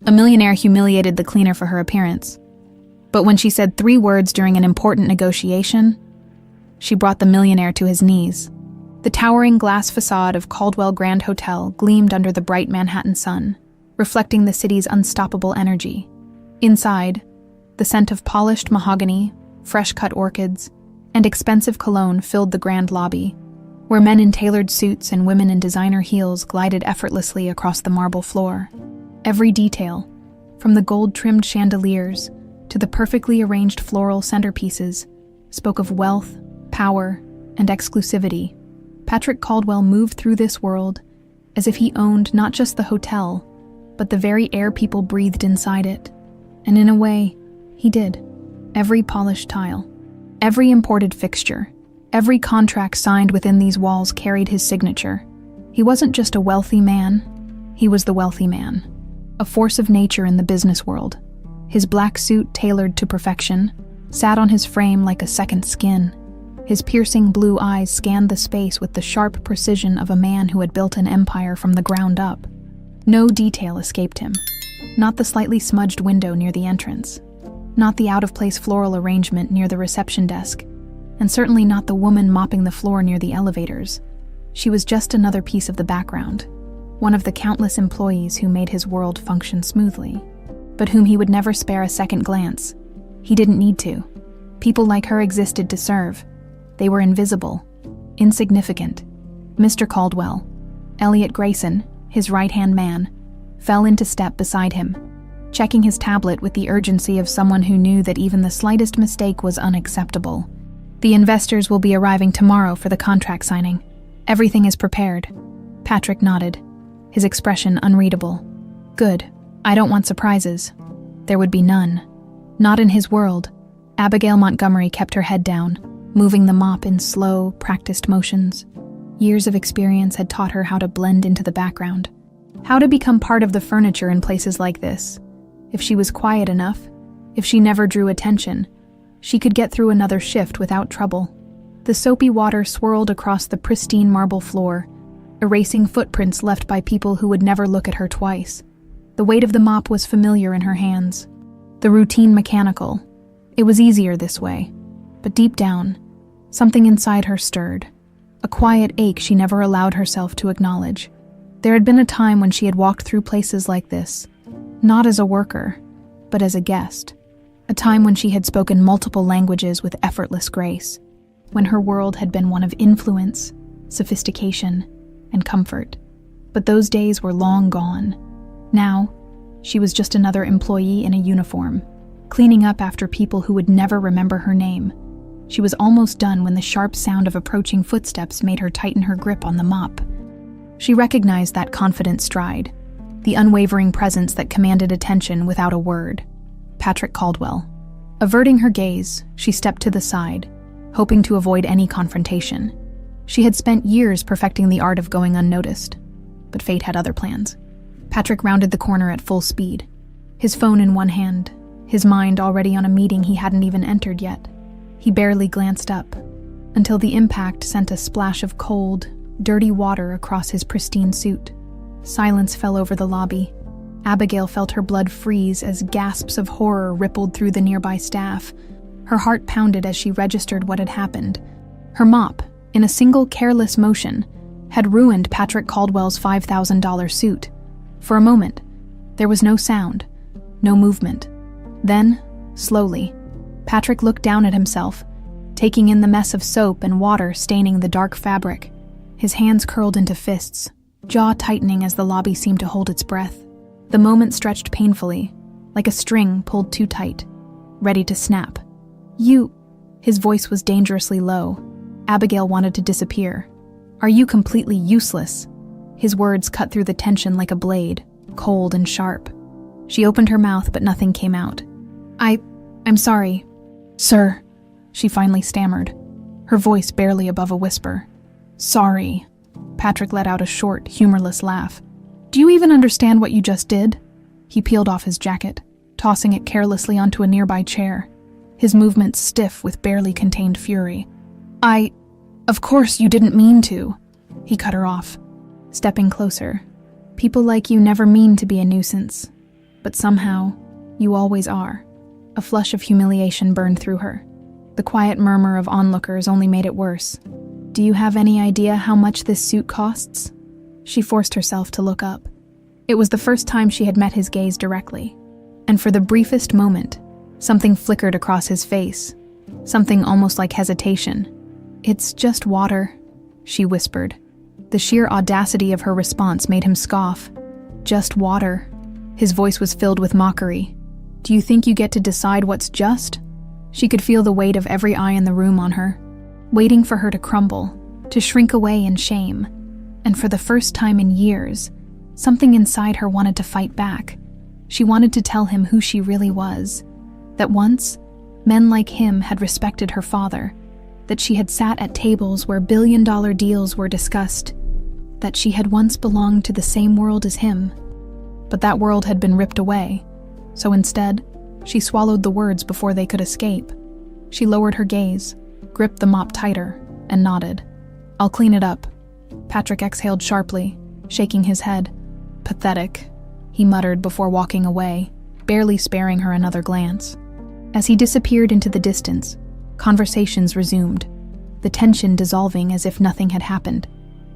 A millionaire humiliated the cleaner for her appearance. But when she said 3 words during an important negotiation, she brought the millionaire to his knees. The towering glass facade of Caldwell Grand Hotel gleamed under the bright Manhattan sun, reflecting the city's unstoppable energy. Inside, the scent of polished mahogany, fresh-cut orchids, and expensive cologne filled the grand lobby, where men in tailored suits and women in designer heels glided effortlessly across the marble floor. Every detail, from the gold-trimmed chandeliers to the perfectly arranged floral centerpieces, spoke of wealth, power, and exclusivity. Patrick Caldwell moved through this world as if he owned not just the hotel, but the very air people breathed inside it. And in a way, he did. Every polished tile, every imported fixture, every contract signed within these walls carried his signature. He wasn't just a wealthy man, he was the wealthy man, a force of nature in the business world. His black suit, tailored to perfection, sat on his frame like a second skin. His piercing blue eyes scanned the space with the sharp precision of a man who had built an empire from the ground up. No detail escaped him. Not the slightly smudged window near the entrance, not the out-of-place floral arrangement near the reception desk, and certainly not the woman mopping the floor near the elevators. She was just another piece of the background, one of the countless employees who made his world function smoothly, but whom he would never spare a second glance. He didn't need to. People like her existed to serve. They were invisible, insignificant. Mr. Caldwell, Elliot Grayson, his right-hand man, fell into step beside him, checking his tablet with the urgency of someone who knew that even the slightest mistake was unacceptable. The investors will be arriving tomorrow for the contract signing. Everything is prepared. Patrick nodded, his expression unreadable. Good. I don't want surprises. There would be none. Not in his world. Abigail Montgomery kept her head down, moving the mop in slow, practiced motions. Years of experience had taught her how to blend into the background, how to become part of the furniture in places like this. If she was quiet enough, if she never drew attention, she could get through another shift without trouble. The soapy water swirled across the pristine marble floor, erasing footprints left by people who would never look at her twice. The weight of the mop was familiar in her hands, the routine mechanical. It was easier this way, but deep down, something inside her stirred, a quiet ache she never allowed herself to acknowledge. There had been a time when she had walked through places like this, not as a worker, but as a guest. A time when she had spoken multiple languages with effortless grace, when her world had been one of influence, sophistication, and comfort. But those days were long gone. Now, she was just another employee in a uniform, cleaning up after people who would never remember her name. She was almost done when the sharp sound of approaching footsteps made her tighten her grip on the mop. She recognized that confident stride, the unwavering presence that commanded attention without a word. Patrick Caldwell. Averting her gaze, she stepped to the side, hoping to avoid any confrontation. She had spent years perfecting the art of going unnoticed, but fate had other plans. Patrick rounded the corner at full speed, his phone in one hand, his mind already on a meeting he hadn't even entered yet. He barely glanced up, until the impact sent a splash of cold, dirty water across his pristine suit. Silence fell over the lobby. Abigail felt her blood freeze as gasps of horror rippled through the nearby staff. Her heart pounded as she registered what had happened. Her mop, in a single careless motion, had ruined Patrick Caldwell's $5,000 suit. For a moment, there was no sound, no movement. Then, slowly, Patrick looked down at himself, taking in the mess of soap and water staining the dark fabric. His hands curled into fists, jaw tightening as the lobby seemed to hold its breath. The moment stretched painfully, like a string pulled too tight, ready to snap. "You..." His voice was dangerously low. Abigail wanted to disappear. "Are you completely useless?" His words cut through the tension like a blade, cold and sharp. She opened her mouth, but nothing came out. I'm sorry, sir," she finally stammered, her voice barely above a whisper. "Sorry." Patrick let out a short, humorless laugh. "Do you even understand what you just did?" He peeled off his jacket, tossing it carelessly onto a nearby chair, his movements stiff with barely contained fury. Of course you didn't mean to." He cut her off, stepping closer. "People like you never mean to be a nuisance. But somehow, you always are. A flush of humiliation burned through her. The quiet murmur of onlookers only made it worse. Do you have any idea how much this suit costs? She forced herself to look up. It was the first time she had met his gaze directly. And for the briefest moment, something flickered across his face. Something almost like hesitation. It's just water, she whispered. The sheer audacity of her response made him scoff. Just water. His voice was filled with mockery. Do you think you get to decide what's just? She could feel the weight of every eye in the room on her, waiting for her to crumble, to shrink away in shame. And for the first time in years, something inside her wanted to fight back. She wanted to tell him who she really was. That once, men like him had respected her father. That she had sat at tables where billion-dollar deals were discussed. That she had once belonged to the same world as him. But that world had been ripped away. So instead, she swallowed the words before they could escape. She lowered her gaze, gripped the mop tighter, and nodded. I'll clean it up. Patrick exhaled sharply, shaking his head. Pathetic, he muttered before walking away, barely sparing her another glance. As he disappeared into the distance, conversations resumed, the tension dissolving as if nothing had happened.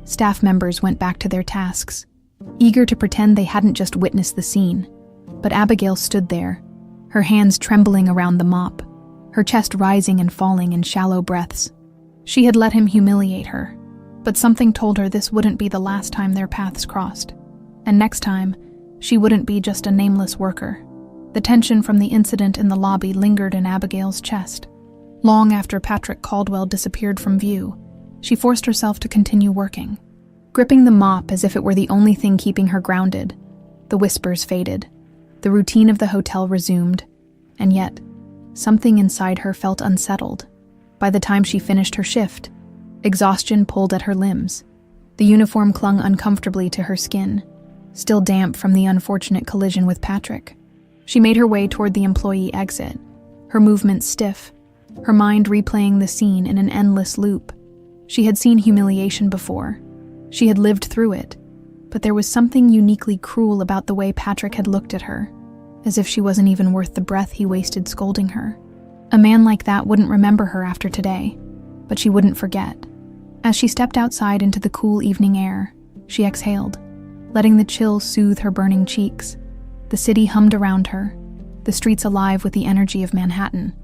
Staff members went back to their tasks, eager to pretend they hadn't just witnessed the scene. But Abigail stood there, her hands trembling around the mop, her chest rising and falling in shallow breaths. She had let him humiliate her, but something told her this wouldn't be the last time their paths crossed. And next time, she wouldn't be just a nameless worker. The tension from the incident in the lobby lingered in Abigail's chest. Long after Patrick Caldwell disappeared from view, she forced herself to continue working. Gripping the mop as if it were the only thing keeping her grounded, the whispers faded. The routine of the hotel resumed, and yet, something inside her felt unsettled. By the time she finished her shift, exhaustion pulled at her limbs. The uniform clung uncomfortably to her skin, still damp from the unfortunate collision with Patrick. She made her way toward the employee exit, her movements stiff, her mind replaying the scene in an endless loop. She had seen humiliation before. She had lived through it. But there was something uniquely cruel about the way Patrick had looked at her, as if she wasn't even worth the breath he wasted scolding her. A man like that wouldn't remember her after today, but she wouldn't forget. As she stepped outside into the cool evening air, she exhaled, letting the chill soothe her burning cheeks. The city hummed around her, the streets alive with the energy of Manhattan.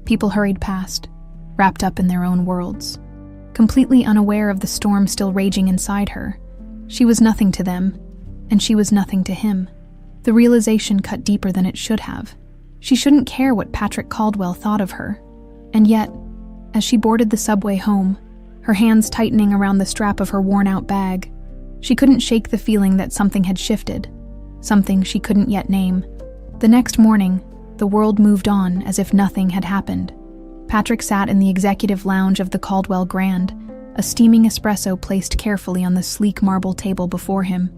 People hurried past, wrapped up in their own worlds. Completely unaware of the storm still raging inside her, she was nothing to them, and she was nothing to him. The realization cut deeper than it should have. She shouldn't care what Patrick Caldwell thought of her. And yet, as she boarded the subway home, her hands tightening around the strap of her worn-out bag, she couldn't shake the feeling that something had shifted, something she couldn't yet name. The next morning, the world moved on as if nothing had happened. Patrick sat in the executive lounge of the Caldwell Grand, a steaming espresso placed carefully on the sleek marble table before him.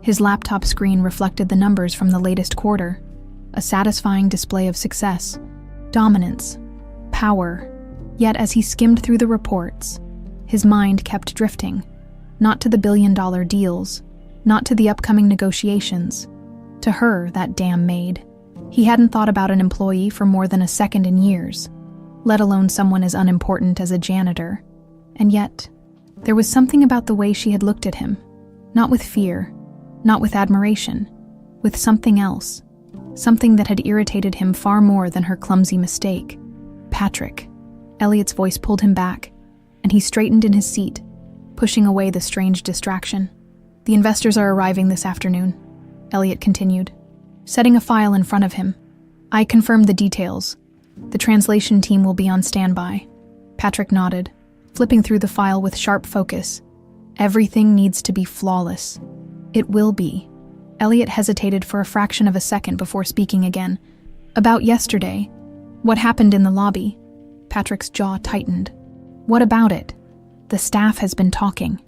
His laptop screen reflected the numbers from the latest quarter, a satisfying display of success, dominance, power. Yet as he skimmed through the reports, his mind kept drifting, not to the billion-dollar deals, not to the upcoming negotiations, to her, that damn maid. He hadn't thought about an employee for more than a second in years, let alone someone as unimportant as a janitor. And yet, there was something about the way she had looked at him, not with fear, not with admiration, with something else, something that had irritated him far more than her clumsy mistake. Patrick. Elliot's voice pulled him back, and he straightened in his seat, pushing away the strange distraction. The investors are arriving this afternoon, Elliot continued, setting a file in front of him. I confirmed the details. The translation team will be on standby. Patrick nodded, flipping through the file with sharp focus. Everything needs to be flawless. It will be. Elliot hesitated for a fraction of a second before speaking again. About yesterday. What happened in the lobby? Patrick's jaw tightened. What about it? The staff has been talking.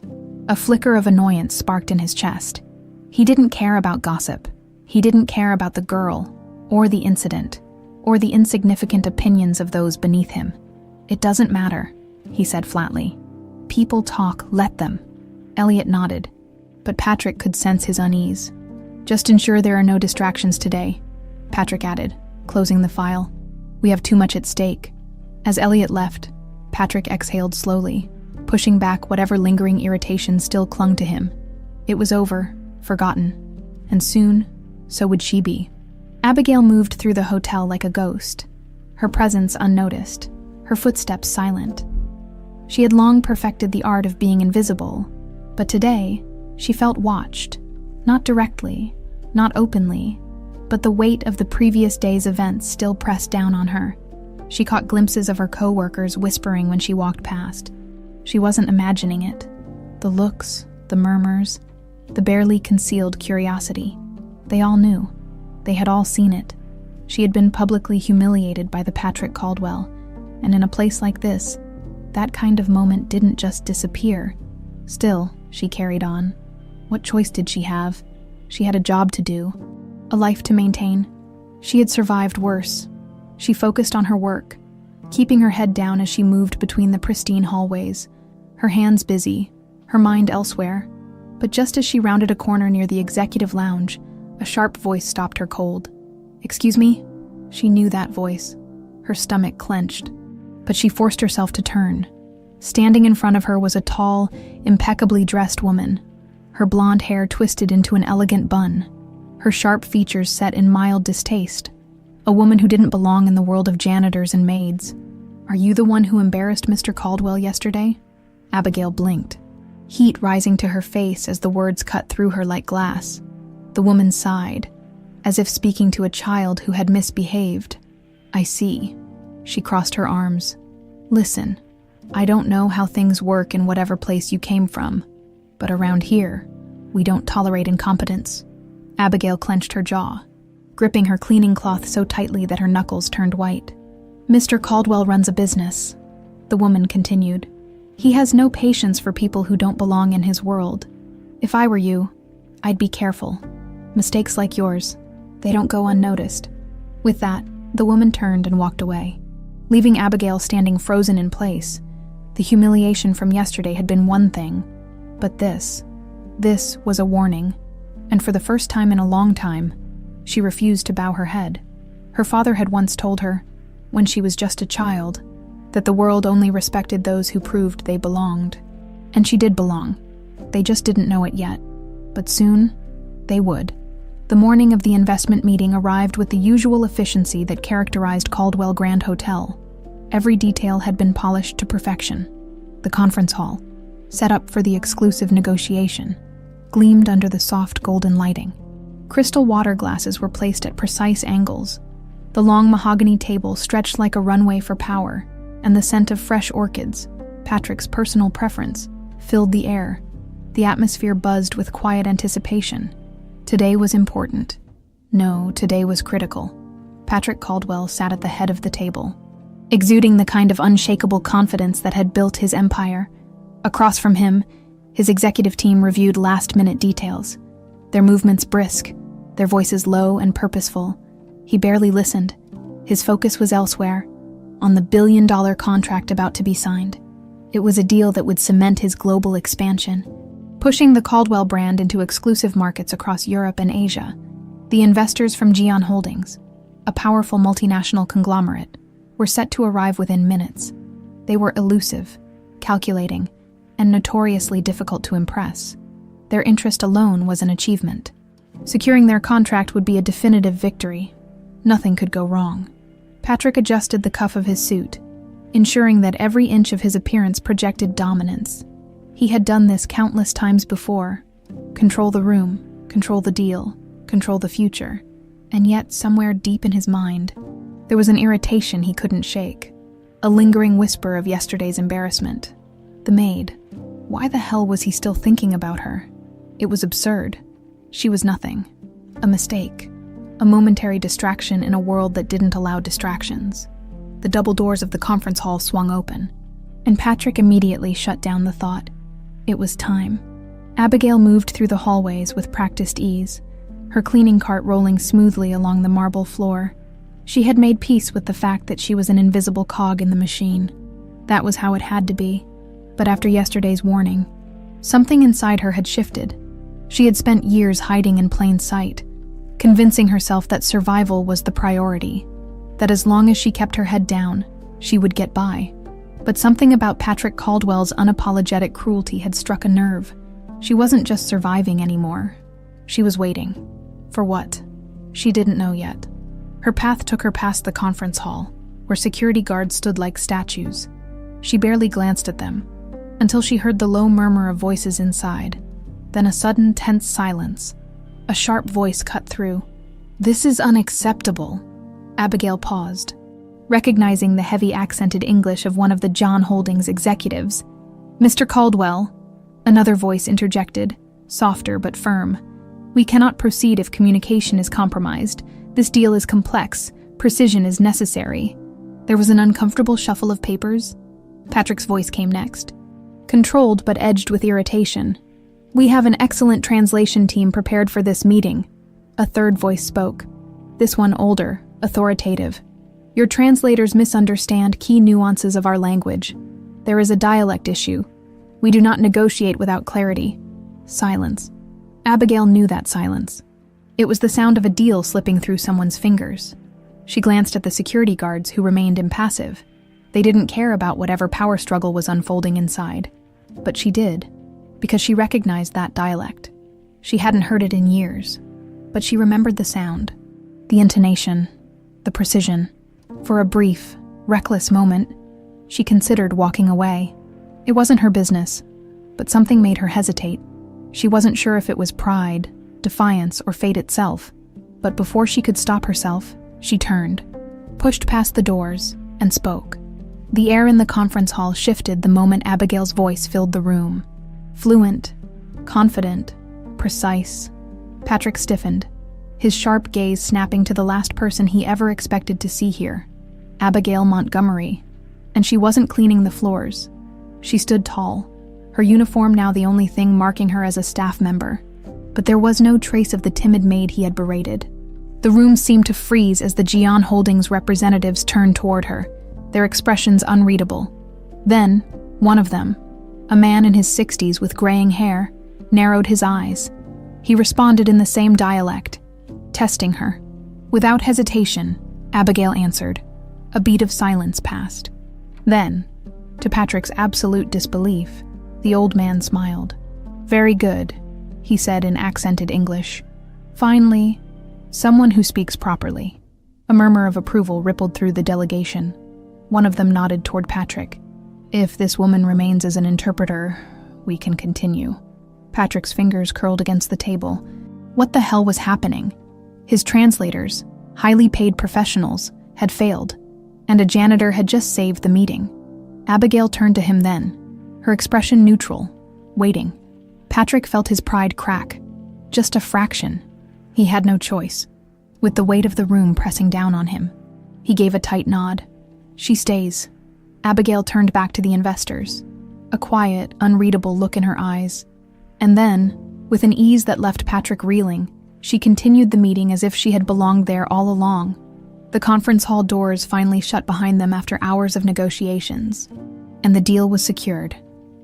A flicker of annoyance sparked in his chest. He didn't care about gossip. He didn't care about the girl, or the incident, or the insignificant opinions of those beneath him. It doesn't matter, he said flatly. People talk, let them. Elliot nodded, but Patrick could sense his unease. Just ensure there are no distractions today. Patrick added, closing the file. "We have too much at stake." As Elliot left, Patrick exhaled slowly, pushing back whatever lingering irritation still clung to him. It was over, forgotten, and soon, so would she be. Abigail moved through the hotel like a ghost, her presence unnoticed, her footsteps silent. She had long perfected the art of being invisible, but today, she felt watched, not directly, not openly, but the weight of the previous day's events still pressed down on her. She caught glimpses of her co-workers whispering when she walked past. She wasn't imagining it. The looks, the murmurs, the barely concealed curiosity. They all knew. They had all seen it. She had been publicly humiliated by the Patrick Caldwell, and in a place like this, that kind of moment didn't just disappear. Still, she carried on. What choice did she have? She had a job to do, a life to maintain. She had survived worse. She focused on her work, keeping her head down as she moved between the pristine hallways, her hands busy, her mind elsewhere. But just as she rounded a corner near the executive lounge, a sharp voice stopped her cold. "Excuse me?" She knew that voice. Her stomach clenched, but she forced herself to turn. Standing in front of her was a tall, impeccably dressed woman, her blonde hair twisted into an elegant bun, her sharp features set in mild distaste. A woman who didn't belong in the world of janitors and maids. "Are you the one who embarrassed Mr. Caldwell yesterday?" Abigail blinked, heat rising to her face as the words cut through her like glass. The woman sighed, as if speaking to a child who had misbehaved. "I see." She crossed her arms. "Listen, I don't know how things work in whatever place you came from, but around here, we don't tolerate incompetence." Abigail clenched her jaw, gripping her cleaning cloth so tightly that her knuckles turned white. "Mr. Caldwell runs a business," the woman continued. "He has no patience for people who don't belong in his world. If I were you, I'd be careful. Mistakes like yours, they don't go unnoticed." With that, the woman turned and walked away, leaving Abigail standing frozen in place. The humiliation from yesterday had been one thing, but this was a warning, and for the first time in a long time, she refused to bow her head. Her father had once told her, when she was just a child, that the world only respected those who proved they belonged. And she did belong. They just didn't know it yet. But soon, they would. The morning of the investment meeting arrived with the usual efficiency that characterized Caldwell Grand Hotel. Every detail had been polished to perfection. The conference hall, set up for the exclusive negotiation, gleamed under the soft golden lighting. Crystal water glasses were placed at precise angles. The long mahogany table stretched like a runway for power, and the scent of fresh orchids, Patrick's personal preference, filled the air. The atmosphere buzzed with quiet anticipation. Today was important. No, today was critical. Patrick Caldwell sat at the head of the table, exuding the kind of unshakable confidence that had built his empire. Across from him, his executive team reviewed last-minute details, their movements brisk, their voices low and purposeful. He barely listened. His focus was elsewhere, on the billion-dollar contract about to be signed. It was a deal that would cement his global expansion, pushing the Caldwell brand into exclusive markets across Europe and Asia. The investors from Geon Holdings, a powerful multinational conglomerate, were set to arrive within minutes. They were elusive, calculating, and notoriously difficult to impress. Their interest alone was an achievement. Securing their contract would be a definitive victory. Nothing could go wrong. Patrick adjusted the cuff of his suit, ensuring that every inch of his appearance projected dominance. He had done this countless times before. Control the room, control the deal, control the future. And yet, somewhere deep in his mind, there was an irritation he couldn't shake. A lingering whisper of yesterday's embarrassment. The maid. Why the hell was he still thinking about her? It was absurd. She was nothing. A mistake. A momentary distraction in a world that didn't allow distractions. The double doors of the conference hall swung open, and Patrick immediately shut down the thought. It was time. Abigail moved through the hallways with practiced ease, her cleaning cart rolling smoothly along the marble floor. She had made peace with the fact that she was an invisible cog in the machine. That was how it had to be. But after yesterday's warning, something inside her had shifted. She had spent years hiding in plain sight, convincing herself that survival was the priority, that as long as she kept her head down, she would get by. But something about Patrick Caldwell's unapologetic cruelty had struck a nerve. She wasn't just surviving anymore. She was waiting. For what? She didn't know yet. Her path took her past the conference hall, where security guards stood like statues. She barely glanced at them, until she heard the low murmur of voices inside. Then a sudden tense silence. A sharp voice cut through. "This is unacceptable." Abigail paused, recognizing the heavy accented English of one of the John Holdings executives. "Mr. Caldwell," another voice interjected, softer but firm. "We cannot proceed if communication is compromised. This deal is complex. Precision is necessary." There was an uncomfortable shuffle of papers. Patrick's voice came next, controlled but edged with irritation. "We have an excellent translation team prepared for this meeting." A third voice spoke, this one older, authoritative. "Your translators misunderstand key nuances of our language. There is a dialect issue. We do not negotiate without clarity." Silence. Abigail knew that silence. It was the sound of a deal slipping through someone's fingers. She glanced at the security guards, who remained impassive. They didn't care about whatever power struggle was unfolding inside. But she did, because she recognized that dialect. She hadn't heard it in years, but she remembered the sound, the intonation, the precision. For a brief, reckless moment, she considered walking away. It wasn't her business, but something made her hesitate. She wasn't sure if it was pride, defiance, or fate itself. But before she could stop herself, she turned, pushed past the doors, and spoke. The air in the conference hall shifted the moment Abigail's voice filled the room. Fluent, confident, precise. Patrick stiffened, his sharp gaze snapping to the last person he ever expected to see here, Abigail Montgomery. And she wasn't cleaning the floors. She stood tall, her uniform now the only thing marking her as a staff member. But there was no trace of the timid maid he had berated. The room seemed to freeze as the John Holdings representatives turned toward her, their expressions unreadable. Then, one of them, a man in his 60s with graying hair, narrowed his eyes. He responded in the same dialect, testing her. Without hesitation, Abigail answered. A beat of silence passed. Then, to Patrick's absolute disbelief, the old man smiled. "Very good," he said in accented English. "Finally, someone who speaks properly." A murmur of approval rippled through the delegation. One of them nodded toward Patrick. "If this woman remains as an interpreter, we can continue." Patrick's fingers curled against the table. What the hell was happening? His translators, highly paid professionals, had failed, and a janitor had just saved the meeting. Abigail turned to him then, her expression neutral, waiting. Patrick felt his pride crack. Just a fraction. He had no choice, with the weight of the room pressing down on him. He gave a tight nod. "She stays." Abigail turned back to the investors, a quiet, unreadable look in her eyes. And then, with an ease that left Patrick reeling, she continued the meeting as if she had belonged there all along. The conference hall doors finally shut behind them after hours of negotiations, and the deal was secured.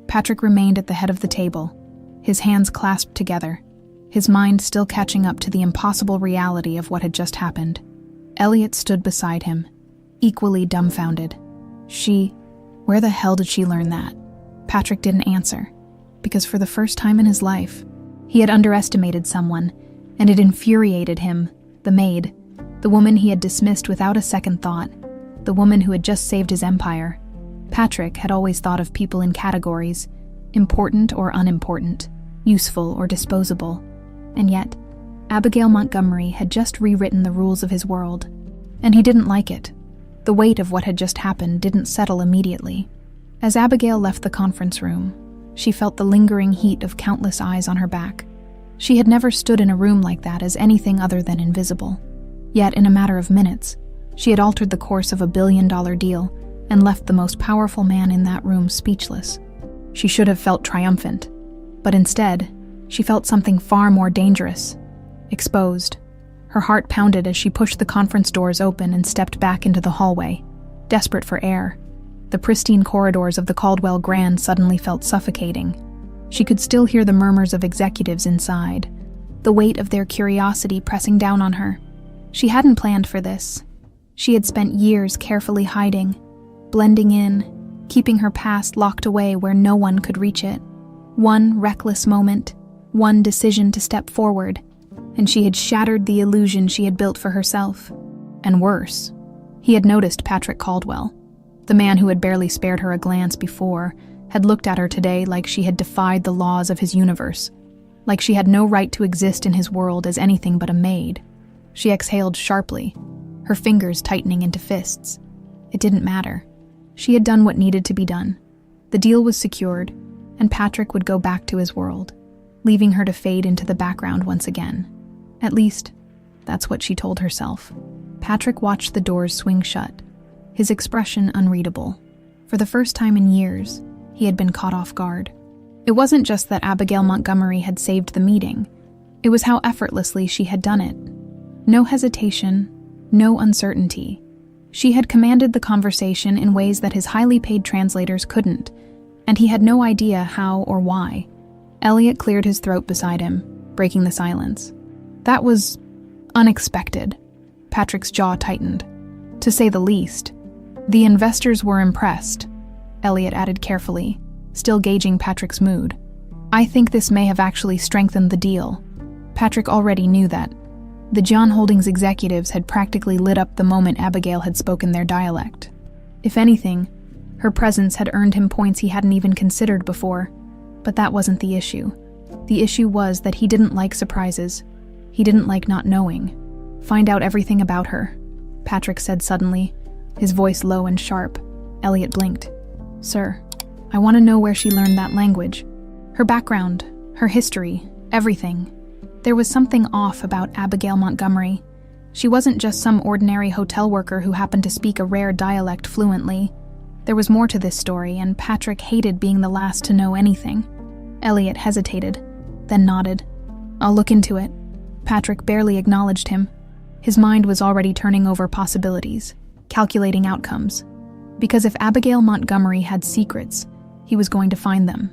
Patrick remained at the head of the table, his hands clasped together, his mind still catching up to the impossible reality of what had just happened. Elliot stood beside him, equally dumbfounded. Where the hell did she learn that? Patrick didn't answer, because for the first time in his life, he had underestimated someone, and it infuriated him, the maid, the woman he had dismissed without a second thought, the woman who had just saved his empire. Patrick had always thought of people in categories, important or unimportant, useful or disposable, and yet, Abigail Montgomery had just rewritten the rules of his world, and he didn't like it. The weight of what had just happened didn't settle immediately. As Abigail left the conference room, she felt the lingering heat of countless eyes on her back. She had never stood in a room like that as anything other than invisible. Yet, in a matter of minutes, she had altered the course of a billion-dollar deal and left the most powerful man in that room speechless. She should have felt triumphant, but instead, she felt something far more dangerous. Exposed. Her heart pounded as she pushed the conference doors open and stepped back into the hallway, desperate for air. The pristine corridors of the Caldwell Grand suddenly felt suffocating. She could still hear the murmurs of executives inside, the weight of their curiosity pressing down on her. She hadn't planned for this. She had spent years carefully hiding, blending in, keeping her past locked away where no one could reach it. One reckless moment, one decision to step forward, and she had shattered the illusion she had built for herself. And worse, he had noticed Patrick Caldwell. The man who had barely spared her a glance before had looked at her today like she had defied the laws of his universe, like she had no right to exist in his world as anything but a maid. She exhaled sharply, her fingers tightening into fists. It didn't matter. She had done what needed to be done. The deal was secured, and Patrick would go back to his world, leaving her to fade into the background once again. At least, that's what she told herself. Patrick watched the doors swing shut, his expression unreadable. For the first time in years, he had been caught off guard. It wasn't just that Abigail Montgomery had saved the meeting. It was how effortlessly she had done it. No hesitation, no uncertainty. She had commanded the conversation in ways that his highly paid translators couldn't, and he had no idea how or why. Elliot cleared his throat beside him, breaking the silence. That was unexpected. Patrick's jaw tightened. To say the least. The investors were impressed, Elliot added carefully, still gauging Patrick's mood. I think this may have actually strengthened the deal. Patrick already knew that. The John Holdings executives had practically lit up the moment Abigail had spoken their dialect. If anything, her presence had earned him points he hadn't even considered before. But that wasn't the issue. The issue was that he didn't like surprises. He didn't like not knowing. Find out everything about her, Patrick said suddenly, his voice low and sharp. Elliot blinked. Sir, I want to know where she learned that language. Her background, her history, everything. There was something off about Abigail Montgomery. She wasn't just some ordinary hotel worker who happened to speak a rare dialect fluently. There was more to this story, and Patrick hated being the last to know anything. Elliot hesitated, then nodded. I'll look into it. Patrick barely acknowledged him. His mind was already turning over possibilities, calculating outcomes. Because if Abigail Montgomery had secrets, he was going to find them.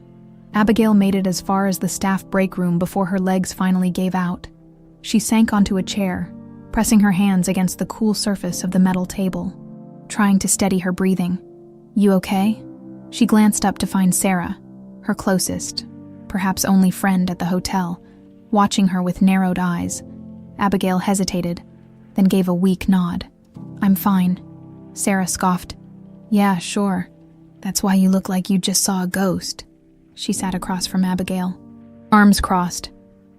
Abigail made it as far as the staff break room before her legs finally gave out. She sank onto a chair, pressing her hands against the cool surface of the metal table, trying to steady her breathing. You okay? She glanced up to find Sarah, her closest, perhaps only friend at the hotel, watching her with narrowed eyes. Abigail hesitated, then gave a weak nod. I'm fine. Sarah scoffed. Yeah, sure. That's why you look like you just saw a ghost. She sat across from Abigail, arms crossed.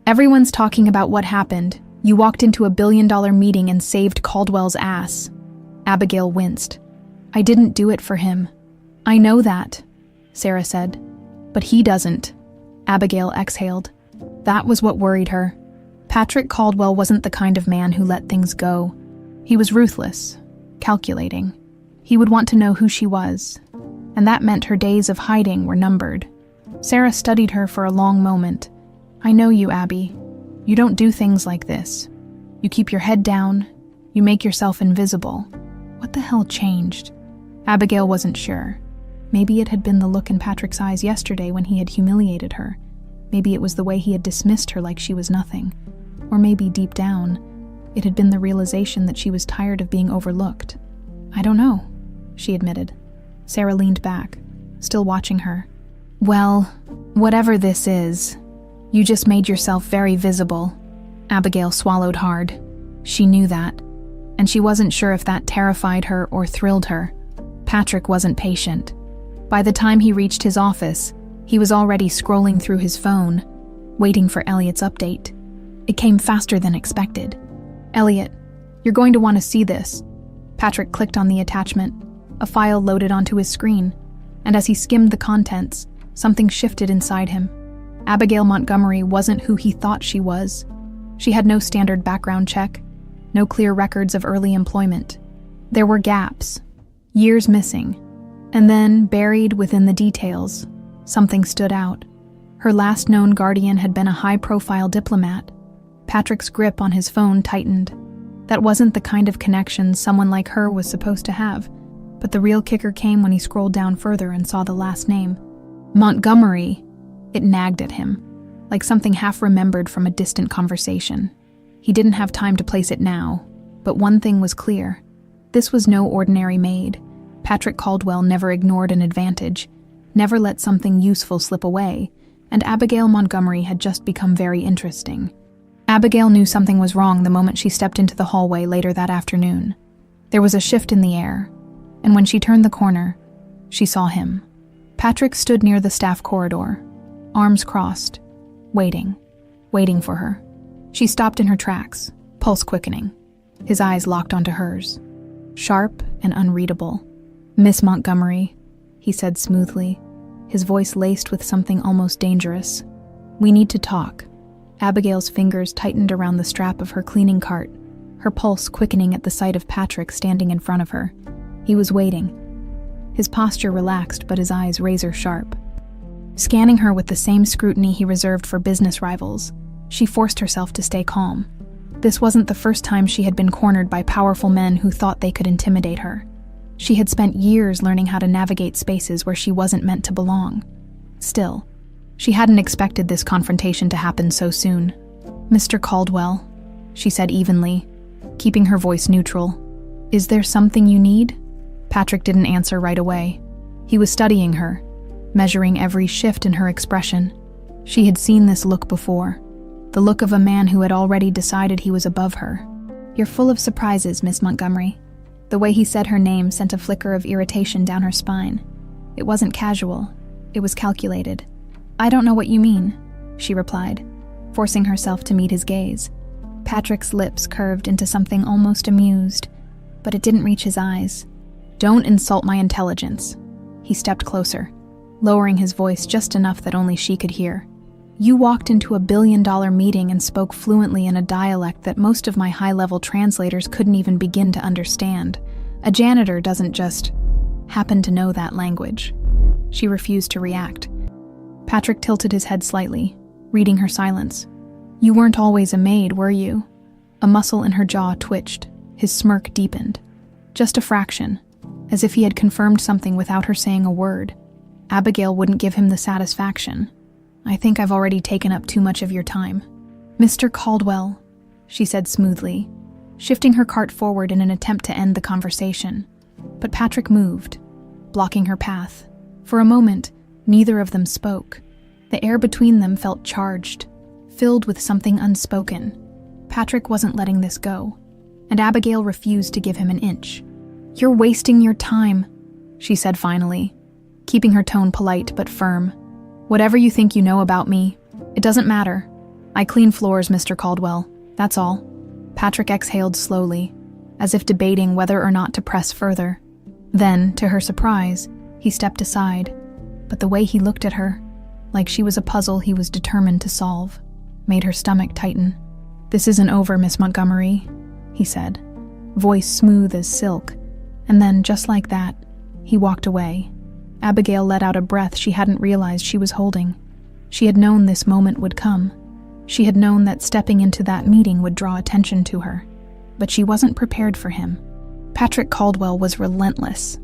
Everyone's talking about what happened. You walked into a billion-dollar meeting and saved Caldwell's ass. Abigail winced. I didn't do it for him. I know that, Sarah said. But he doesn't. Abigail exhaled. That was what worried her. Patrick Caldwell wasn't the kind of man who let things go. He was ruthless, calculating. He would want to know who she was, and that meant her days of hiding were numbered. Sarah studied her for a long moment. I know you, Abby. You don't do things like this. You keep your head down. You make yourself invisible. What the hell changed? Abigail wasn't sure. Maybe it had been the look in Patrick's eyes yesterday when he had humiliated her. Maybe it was the way he had dismissed her like she was nothing. Or maybe deep down, it had been the realization that she was tired of being overlooked. I don't know, she admitted. Sarah leaned back, still watching her. Well, whatever this is, you just made yourself very visible. Abigail swallowed hard. She knew that, and she wasn't sure if that terrified her or thrilled her. Patrick wasn't patient. By the time he reached his office, he was already scrolling through his phone, waiting for Elliot's update. It came faster than expected. Elliot, you're going to want to see this. Patrick clicked on the attachment. A file loaded onto his screen, and as he skimmed the contents, something shifted inside him. Abigail Montgomery wasn't who he thought she was. She had no standard background check, no clear records of early employment. There were gaps, years missing, and then, buried within the details, something stood out. Her last known guardian had been a high-profile diplomat. Patrick's grip on his phone tightened. That wasn't the kind of connection someone like her was supposed to have, but the real kicker came when he scrolled down further and saw the last name. Montgomery. It nagged at him. like something half-remembered from a distant conversation. He didn't have time to place it now, but one thing was clear. This was no ordinary maid. Patrick Caldwell never ignored an advantage, never let something useful slip away, and Abigail Montgomery had just become very interesting. Abigail knew something was wrong the moment she stepped into the hallway later that afternoon. There was a shift in the air, and when she turned the corner, she saw him. Patrick stood near the staff corridor, arms crossed, waiting for her. She stopped in her tracks, pulse quickening. His eyes locked onto hers, sharp and unreadable. "Miss Montgomery," he said smoothly, his voice laced with something almost dangerous. "We need to talk." Abigail's fingers tightened around the strap of her cleaning cart, her pulse quickening at the sight of Patrick standing in front of her. He was waiting. His posture relaxed, but his eyes razor sharp. Scanning her with the same scrutiny he reserved for business rivals, she forced herself to stay calm. This wasn't the first time she had been cornered by powerful men who thought they could intimidate her. She had spent years learning how to navigate spaces where she wasn't meant to belong. Still, she hadn't expected this confrontation to happen so soon. "Mr. Caldwell," she said evenly, keeping her voice neutral. "Is there something you need?" Patrick didn't answer right away. He was studying her, measuring every shift in her expression. She had seen this look before, the look of a man who had already decided he was above her. "You're full of surprises, Miss Montgomery." The way he said her name sent a flicker of irritation down her spine. It wasn't casual, it was calculated. "I don't know what you mean," she replied, forcing herself to meet his gaze. Patrick's lips curved into something almost amused, but it didn't reach his eyes. "Don't insult my intelligence." He stepped closer, lowering his voice just enough that only she could hear. "You walked into a billion-dollar meeting and spoke fluently in a dialect that most of my high-level translators couldn't even begin to understand. A janitor doesn't just happen to know that language." She refused to react. Patrick tilted his head slightly, reading her silence. "You weren't always a maid, were you?" A muscle in her jaw twitched, his smirk deepened. Just a fraction, as if he had confirmed something without her saying a word. Abigail wouldn't give him the satisfaction. "I think I've already taken up too much of your time." "Mr. Caldwell," she said smoothly, shifting her cart forward in an attempt to end the conversation. But Patrick moved, blocking her path. For a moment, neither of them spoke. The air between them felt charged, filled with something unspoken. Patrick wasn't letting this go, and Abigail refused to give him an inch. "You're wasting your time," she said finally, keeping her tone polite but firm. "Whatever you think you know about me, it doesn't matter. I clean floors, Mr. Caldwell, that's all." Patrick exhaled slowly, as if debating whether or not to press further. Then, to her surprise, he stepped aside, but the way he looked at her, like she was a puzzle he was determined to solve, made her stomach tighten. "This isn't over, Miss Montgomery," he said, voice smooth as silk, and then, just like that, he walked away. Abigail let out a breath she hadn't realized she was holding. She had known this moment would come. She had known that stepping into that meeting would draw attention to her. But she wasn't prepared for him. Patrick Caldwell was relentless.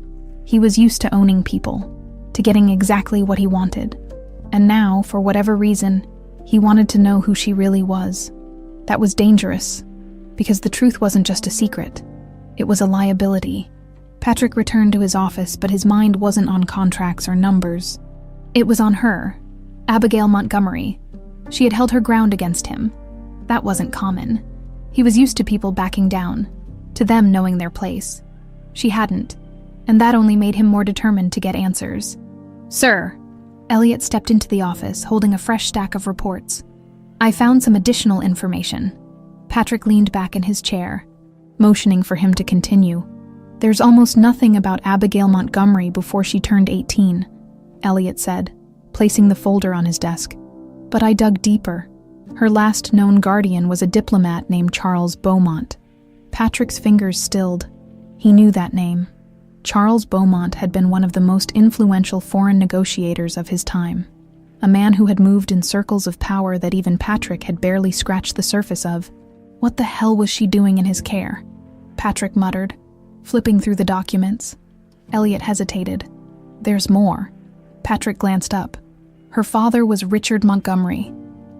He was used to owning people, to getting exactly what he wanted. And now, for whatever reason, he wanted to know who she really was. That was dangerous, because the truth wasn't just a secret. It was a liability. Patrick returned to his office, but his mind wasn't on contracts or numbers. It was on her, Abigail Montgomery. She had held her ground against him. That wasn't common. He was used to people backing down, to them knowing their place. She hadn't, and that only made him more determined to get answers. "Sir," Elliot stepped into the office, holding a fresh stack of reports. "I found some additional information." Patrick leaned back in his chair, motioning for him to continue. "There's almost nothing about Abigail Montgomery before she turned 18, Elliot said, placing the folder on his desk. "But I dug deeper. Her last known guardian was a diplomat named Charles Beaumont." Patrick's fingers stilled. He knew that name. Charles Beaumont had been one of the most influential foreign negotiators of his time, a man who had moved in circles of power that even Patrick had barely scratched the surface of. What the hell was she doing in his care? Patrick muttered, flipping through the documents. Elliot hesitated. "There's more." Patrick glanced up. Her father was Richard Montgomery.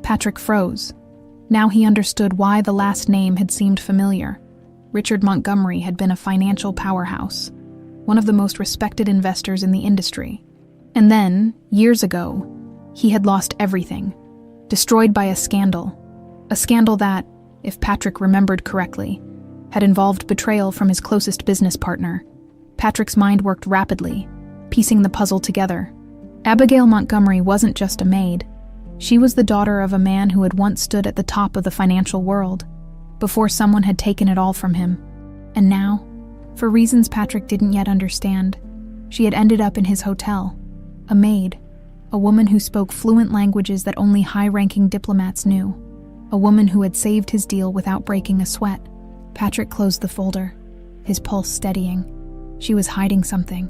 Patrick froze. Now he understood why the last name had seemed familiar. Richard Montgomery had been a financial powerhouse, one of the most respected investors in the industry. And then, years ago, he had lost everything, destroyed by a scandal that, if Patrick remembered correctly, had involved betrayal from his closest business partner. Patrick's mind worked rapidly, piecing the puzzle together. Abigail Montgomery wasn't just a maid. She was the daughter of a man who had once stood at the top of the financial world, before someone had taken it all from him. And now, for reasons Patrick didn't yet understand, she had ended up in his hotel. A maid, a woman who spoke fluent languages that only high-ranking diplomats knew, a woman who had saved his deal without breaking a sweat. Patrick closed the folder, his pulse steadying. She was hiding something,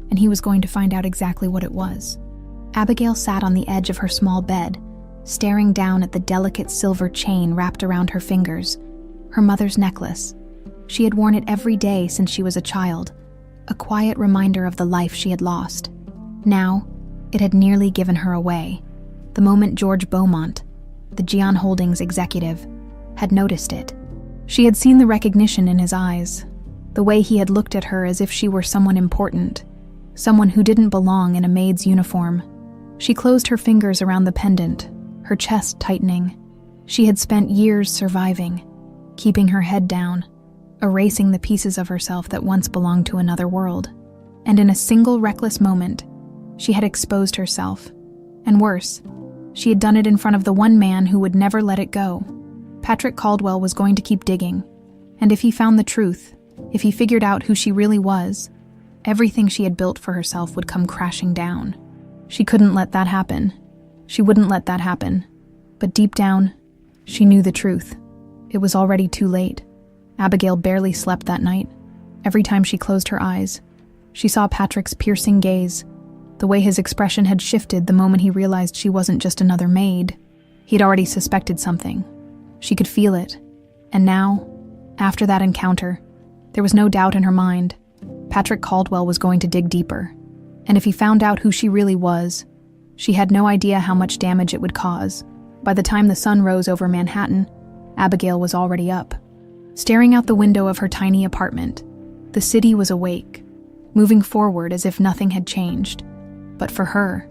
and he was going to find out exactly what it was. Abigail sat on the edge of her small bed, staring down at the delicate silver chain wrapped around her fingers, her mother's necklace. She had worn it every day since she was a child, a quiet reminder of the life she had lost. Now, it had nearly given her away. The moment George Beaumont, the Gian Holdings executive, had noticed it. She had seen the recognition in his eyes, the way he had looked at her as if she were someone important, someone who didn't belong in a maid's uniform. She closed her fingers around the pendant, her chest tightening. She had spent years surviving, keeping her head down, erasing the pieces of herself that once belonged to another world. And in a single reckless moment, she had exposed herself. And worse, she had done it in front of the one man who would never let it go. Patrick Caldwell was going to keep digging, and if he found the truth, if he figured out who she really was, everything she had built for herself would come crashing down. She couldn't let that happen. She wouldn't let that happen. But deep down, she knew the truth. It was already too late. Abigail barely slept that night. Every time she closed her eyes, she saw Patrick's piercing gaze, the way his expression had shifted the moment he realized she wasn't just another maid. He'd already suspected something. She could feel it. And now, after that encounter, there was no doubt in her mind. Patrick Caldwell was going to dig deeper. And if he found out who she really was, she had no idea how much damage it would cause. By the time the sun rose over Manhattan, Abigail was already up. Staring out the window of her tiny apartment, the city was awake, moving forward as if nothing had changed. But for her,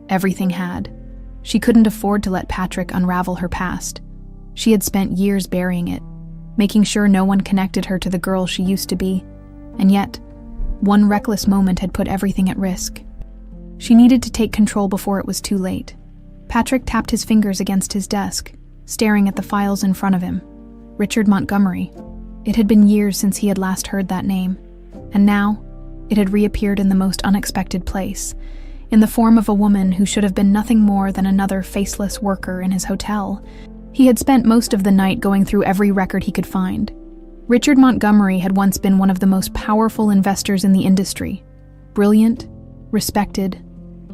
everything had. She couldn't afford to let Patrick unravel her past. She had spent years burying it, making sure no one connected her to the girl she used to be. And yet, one reckless moment had put everything at risk. She needed to take control before it was too late. Patrick tapped his fingers against his desk, staring at the files in front of him. Richard Montgomery. It had been years since he had last heard that name, and now it had reappeared in the most unexpected place, in the form of a woman who should have been nothing more than another faceless worker in his hotel. He had spent most of the night going through every record he could find. Richard Montgomery had once been one of the most powerful investors in the industry. Brilliant, respected,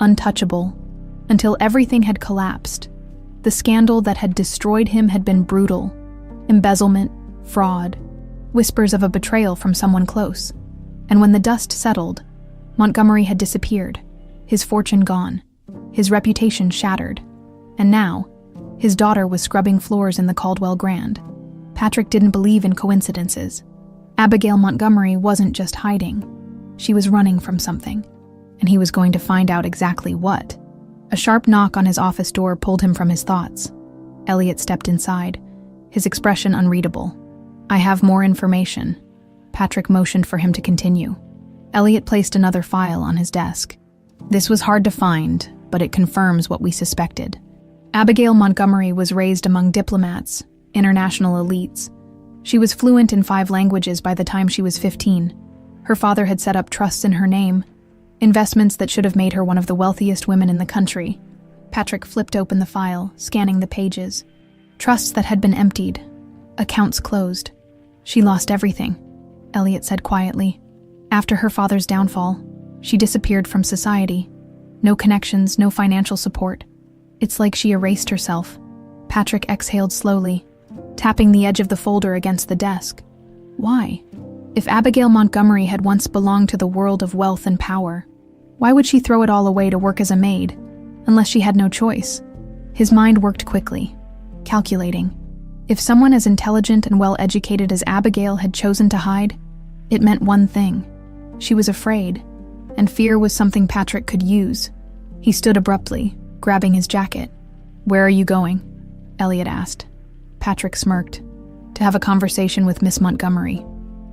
untouchable, until everything had collapsed. The scandal that had destroyed him had been brutal. Embezzlement, fraud, whispers of a betrayal from someone close. And when the dust settled, Montgomery had disappeared, his fortune gone, his reputation shattered. And now, his daughter was scrubbing floors in the Caldwell Grand. Patrick didn't believe in coincidences. Abigail Montgomery wasn't just hiding. She was running from something, and he was going to find out exactly what. A sharp knock on his office door pulled him from his thoughts. Elliot stepped inside, his expression unreadable. "I have more information." Patrick motioned for him to continue. Elliot placed another file on his desk. "This was hard to find, but it confirms what we suspected." Abigail Montgomery was raised among diplomats, international elites. She was fluent in 5 languages by the time she was 15. Her father had set up trusts in her name, investments that should have made her one of the wealthiest women in the country. Patrick flipped open the file, scanning the pages. Trusts that had been emptied, accounts closed. "She lost everything," Elliot said quietly. "After her father's downfall, she disappeared from society. No connections, no financial support. It's like she erased herself." Patrick exhaled slowly, tapping the edge of the folder against the desk. Why? If Abigail Montgomery had once belonged to the world of wealth and power, why would she throw it all away to work as a maid, unless she had no choice? His mind worked quickly. calculating. If someone as intelligent and well-educated as Abigail had chosen to hide, it meant one thing. She was afraid, and fear was something Patrick could use. He stood abruptly, grabbing his jacket. "Where are you going?" Elliot asked. Patrick smirked. "To have a conversation with Miss Montgomery."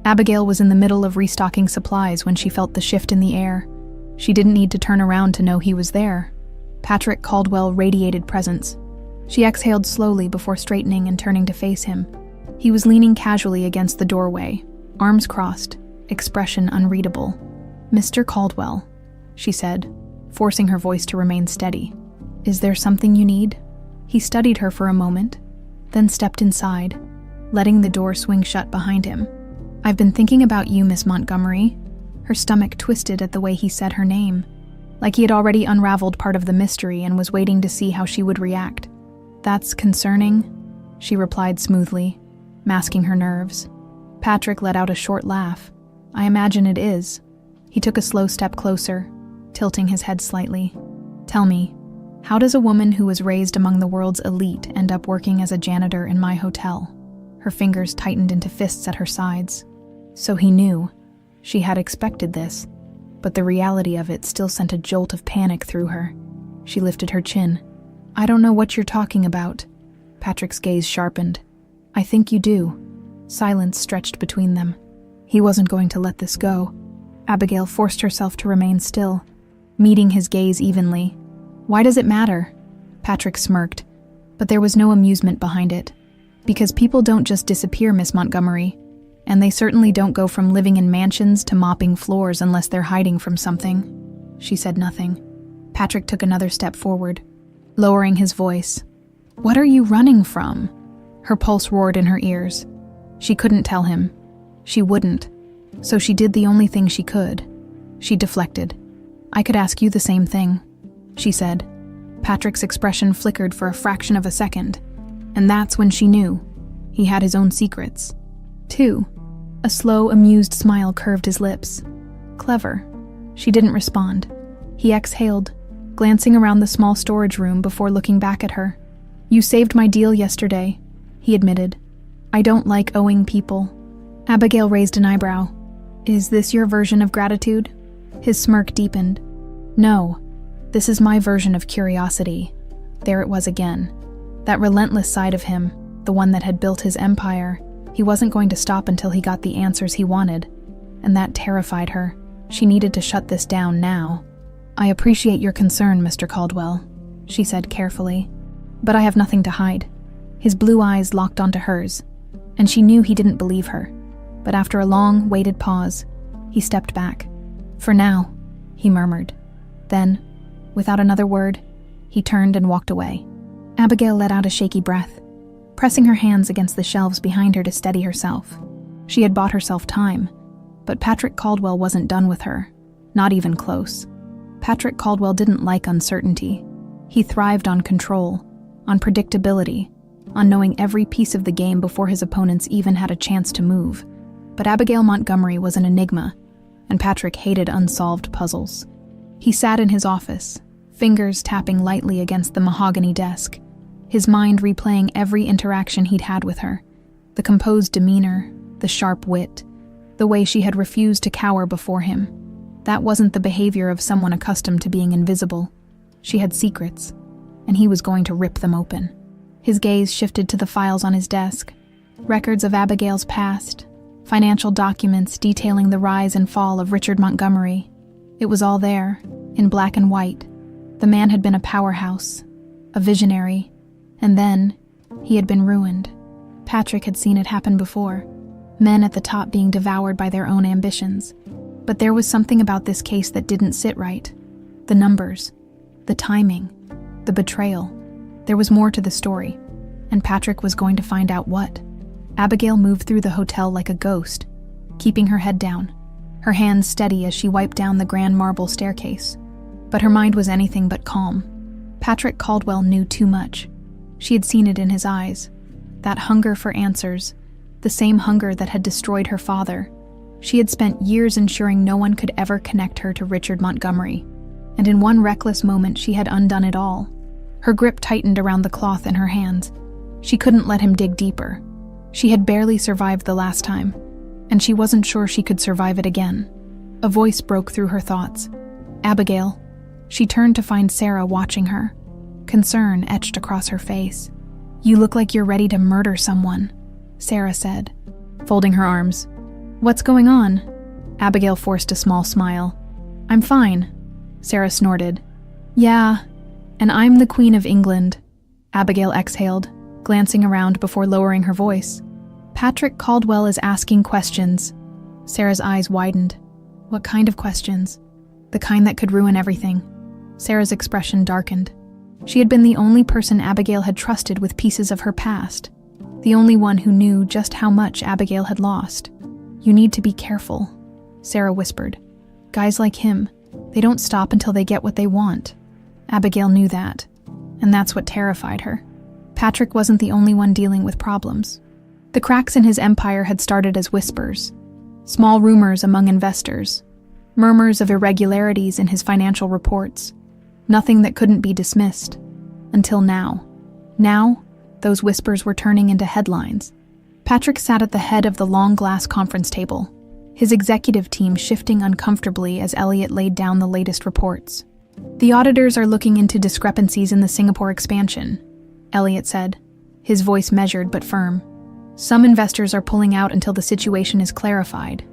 Abigail was in the middle of restocking supplies when she felt the shift in the air. She didn't need to turn around to know he was there. Patrick Caldwell radiated presence. She exhaled slowly before straightening and turning to face him. He was leaning casually against the doorway, arms crossed, expression unreadable. "Mr. Caldwell," she said, forcing her voice to remain steady. "Is there something you need?" He studied her for a moment, then stepped inside, letting the door swing shut behind him. "I've been thinking about you, Miss Montgomery." Her stomach twisted at the way he said her name, like he had already unraveled part of the mystery and was waiting to see how she would react. "That's concerning," she replied smoothly, masking her nerves. Patrick let out a short laugh. "I imagine it is." He took a slow step closer, tilting his head slightly. "Tell me, how does a woman who was raised among the world's elite end up working as a janitor in my hotel?" Her fingers tightened into fists at her sides. So he knew. She had expected this, but the reality of it still sent a jolt of panic through her. She lifted her chin. "I don't know what you're talking about." Patrick's gaze sharpened. "I think you do." Silence stretched between them. He wasn't going to let this go. Abigail forced herself to remain still, meeting his gaze evenly. "Why does it matter?" Patrick smirked, but there was no amusement behind it. "Because people don't just disappear, Miss Montgomery, and they certainly don't go from living in mansions to mopping floors unless they're hiding from something." She said nothing. Patrick took another step forward, lowering his voice. "What are you running from?" Her pulse roared in her ears. She couldn't tell him. She wouldn't. So she did the only thing she could. She deflected. "I could ask you the same thing," she said. Patrick's expression flickered for a fraction of a second, and that's when she knew. He had his own secrets. Too. A slow, amused smile curved his lips. "Clever." She didn't respond. He exhaled, glancing around the small storage room before looking back at her. "You saved my deal yesterday," he admitted. "I don't like owing people." Abigail raised an eyebrow. "Is this your version of gratitude?" His smirk deepened. "No, this is my version of curiosity." There it was again. That relentless side of him, the one that had built his empire. He wasn't going to stop until he got the answers he wanted, and that terrified her. She needed to shut this down now. "I appreciate your concern, Mr. Caldwell," she said carefully, "but I have nothing to hide." His blue eyes locked onto hers, and she knew he didn't believe her. But after a long, weighted pause, he stepped back. "For now," he murmured. Then, without another word, he turned and walked away. Abigail let out a shaky breath, pressing her hands against the shelves behind her to steady herself. She had bought herself time, but Patrick Caldwell wasn't done with her, not even close. Patrick Caldwell didn't like uncertainty. He thrived on control, on predictability, on knowing every piece of the game before his opponents even had a chance to move. But Abigail Montgomery was an enigma, and Patrick hated unsolved puzzles. He sat in his office, fingers tapping lightly against the mahogany desk, his mind replaying every interaction he'd had with her, the composed demeanor, the sharp wit, the way she had refused to cower before him. That wasn't the behavior of someone accustomed to being invisible. She had secrets, and he was going to rip them open. His gaze shifted to the files on his desk, records of Abigail's past, financial documents detailing the rise and fall of Richard Montgomery. It was all there, in black and white. The man had been a powerhouse, a visionary, and then he had been ruined. Patrick had seen it happen before, men at the top being devoured by their own ambitions. But there was something about this case that didn't sit right. The numbers, the timing, the betrayal. There was more to the story, and Patrick was going to find out what. Abigail moved through the hotel like a ghost, keeping her head down, her hands steady as she wiped down the grand marble staircase. But her mind was anything but calm. Patrick Caldwell knew too much. She had seen it in his eyes. That hunger for answers, the same hunger that had destroyed her father. She had spent years ensuring no one could ever connect her to Richard Montgomery, and in one reckless moment she had undone it all. Her grip tightened around the cloth in her hands. She couldn't let him dig deeper. She had barely survived the last time, and she wasn't sure she could survive it again. A voice broke through her thoughts. Abigail. She turned to find Sarah watching her. Concern etched across her face. You look like you're ready to murder someone, Sarah said, folding her arms. What's going on? Abigail forced a small smile. I'm fine, Sarah snorted. Yeah, and I'm the Queen of England, Abigail exhaled, glancing around before lowering her voice. Patrick Caldwell is asking questions. Sarah's eyes widened. What kind of questions? The kind that could ruin everything. Sarah's expression darkened. She had been the only person Abigail had trusted with pieces of her past, the only one who knew just how much Abigail had lost. You need to be careful, Sarah whispered. Guys like him, they don't stop until they get what they want. Abigail knew that, and that's what terrified her. Patrick wasn't the only one dealing with problems. The cracks in his empire had started as whispers, small rumors among investors, murmurs of irregularities in his financial reports, nothing that couldn't be dismissed. Until now. Now, those whispers were turning into headlines. Patrick sat at the head of the long glass conference table, his executive team shifting uncomfortably as Elliot laid down the latest reports. The auditors are looking into discrepancies in the Singapore expansion, Elliot said, his voice measured but firm. Some investors are pulling out until the situation is clarified.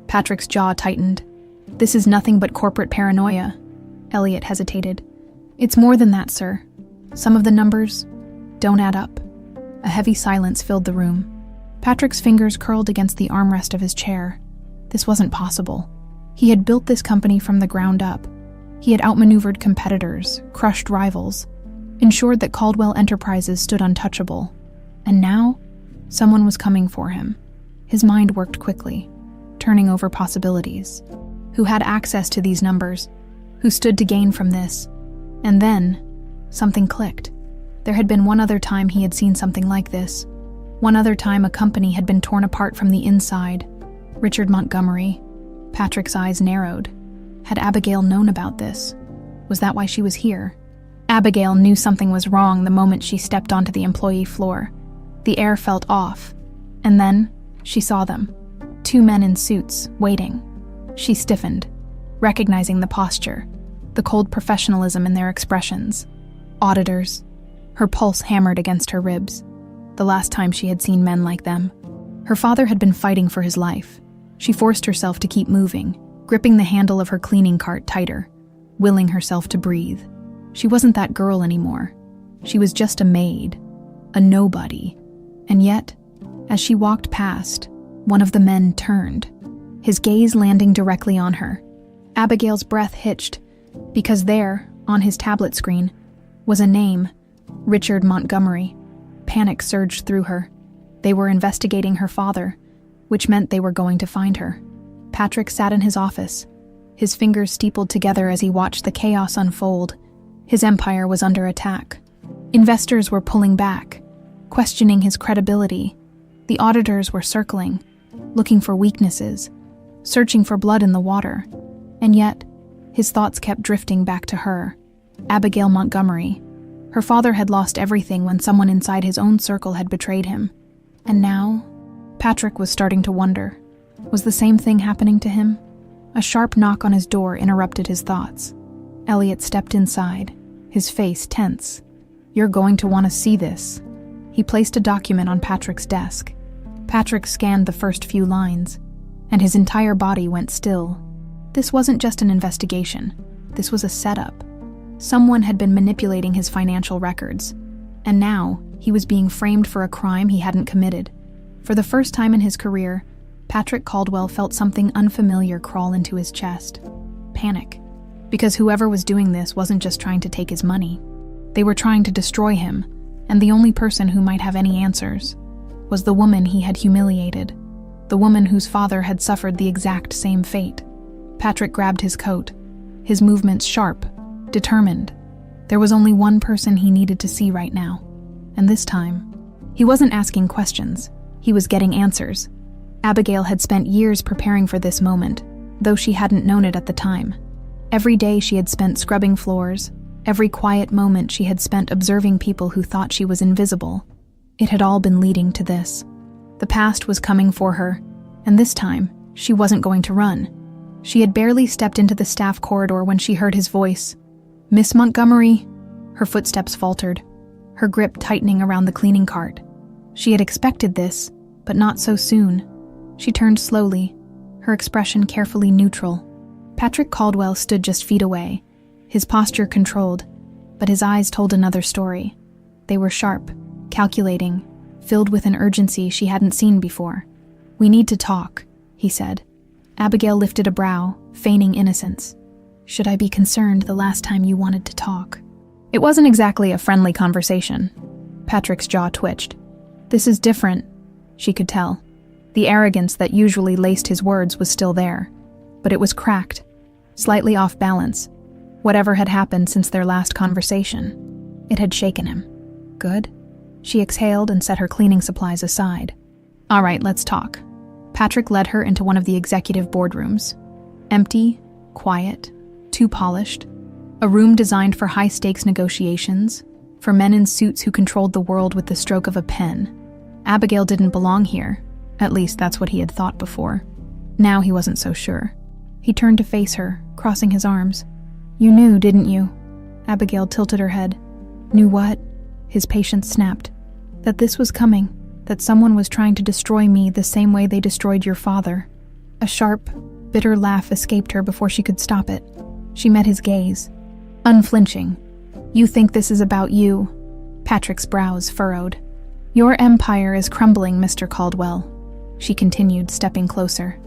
Patrick's jaw tightened. This is nothing but corporate paranoia. Elliot hesitated. It's more than that, sir. Some of the numbers don't add up. A heavy silence filled the room. Patrick's fingers curled against the armrest of his chair. This wasn't possible. He had built this company from the ground up. He had outmaneuvered competitors, crushed rivals, ensured that Caldwell Enterprises stood untouchable. And now, someone was coming for him. His mind worked quickly, turning over possibilities. Who had access to these numbers? Who stood to gain from this? And then, something clicked. There had been one other time he had seen something like this. One other time a company had been torn apart from the inside. Richard Montgomery. Patrick's eyes narrowed. Had Abigail known about this? Was that why she was here? Abigail knew something was wrong the moment she stepped onto the employee floor. The air felt off. And then, she saw them. 2 men in suits, waiting. She stiffened, recognizing the posture, the cold professionalism in their expressions. Auditors. Her pulse hammered against her ribs. The last time she had seen men like them. Her father had been fighting for his life. She forced herself to keep moving, gripping the handle of her cleaning cart tighter, willing herself to breathe. She wasn't that girl anymore. She was just a maid, a nobody. And yet, as she walked past, one of the men turned, his gaze landing directly on her. Abigail's breath hitched, because there, on his tablet screen, was a name, Richard Montgomery. Panic surged through her. They were investigating her father, which meant they were going to find her. Patrick sat in his office, his fingers steepled together as he watched the chaos unfold. His empire was under attack. Investors were pulling back, questioning his credibility. The auditors were circling, looking for weaknesses, searching for blood in the water. And yet, his thoughts kept drifting back to her, Abigail Montgomery. Her father had lost everything when someone inside his own circle had betrayed him. And now, Patrick was starting to wonder, was the same thing happening to him? A sharp knock on his door interrupted his thoughts. Elliot stepped inside, his face tense. You're going to want to see this. He placed a document on Patrick's desk. Patrick scanned the first few lines, and his entire body went still. This wasn't just an investigation. This was a setup. Someone had been manipulating his financial records, and now he was being framed for a crime he hadn't committed. For the first time in his career, Patrick Caldwell felt something unfamiliar crawl into his chest. Panic. Because whoever was doing this wasn't just trying to take his money. They were trying to destroy him, and the only person who might have any answers was the woman he had humiliated, the woman whose father had suffered the exact same fate. Patrick grabbed his coat, his movements sharp, determined. There was only one person he needed to see right now, and this time, he wasn't asking questions, he was getting answers. Abigail had spent years preparing for this moment, though she hadn't known it at the time. Every day she had spent scrubbing floors, every quiet moment she had spent observing people who thought she was invisible. It had all been leading to this. The past was coming for her, and this time, she wasn't going to run. She had barely stepped into the staff corridor when she heard his voice. "Miss Montgomery." Her footsteps faltered, her grip tightening around the cleaning cart. She had expected this, but not so soon. She turned slowly, her expression carefully neutral. Patrick Caldwell stood just feet away, his posture controlled, but his eyes told another story. They were sharp, calculating, filled with an urgency she hadn't seen before. "We need to talk," he said. Abigail lifted a brow, feigning innocence. "Should I be concerned the last time you wanted to talk?" It wasn't exactly a friendly conversation. Patrick's jaw twitched. This is different, she could tell. The arrogance that usually laced his words was still there, but it was cracked, slightly off balance. Whatever had happened since their last conversation, it had shaken him. "Good?" She exhaled and set her cleaning supplies aside. "All right, let's talk." Patrick led her into one of the executive boardrooms. Empty, quiet, too polished. A room designed for high-stakes negotiations, for men in suits who controlled the world with the stroke of a pen. Abigail didn't belong here. At least that's what he had thought before. Now he wasn't so sure. He turned to face her, crossing his arms. "You knew, didn't you?" Abigail tilted her head. "Knew what?" His patience snapped. "That this was coming, that someone was trying to destroy me the same way they destroyed your father." A sharp, bitter laugh escaped her before she could stop it. She met his gaze, unflinching. "You think this is about you?" Patrick's brows furrowed. "Your empire is crumbling, Mr. Caldwell," she continued, stepping closer.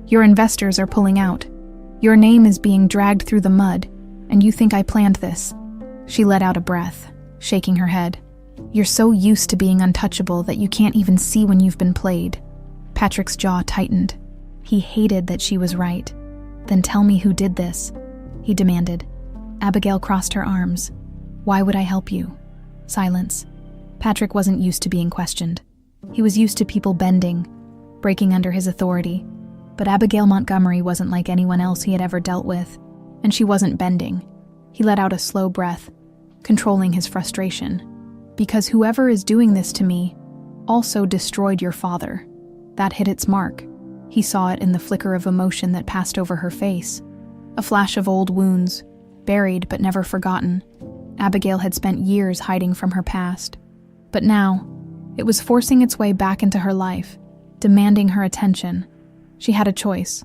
"Your investors are pulling out. Your name is being dragged through the mud, and you think I planned this." She let out a breath, shaking her head. "You're so used to being untouchable that you can't even see when you've been played." Patrick's jaw tightened. He hated that she was right. "Then tell me who did this," he demanded. Abigail crossed her arms. "Why would I help you?" Silence. Patrick wasn't used to being questioned. He was used to people bending, breaking under his authority. But Abigail Montgomery wasn't like anyone else he had ever dealt with, and she wasn't bending. He let out a slow breath, controlling his frustration. "Because whoever is doing this to me also destroyed your father." That hit its mark. He saw it in the flicker of emotion that passed over her face. A flash of old wounds, buried but never forgotten. Abigail had spent years hiding from her past. But now, it was forcing its way back into her life, demanding her attention. She had a choice: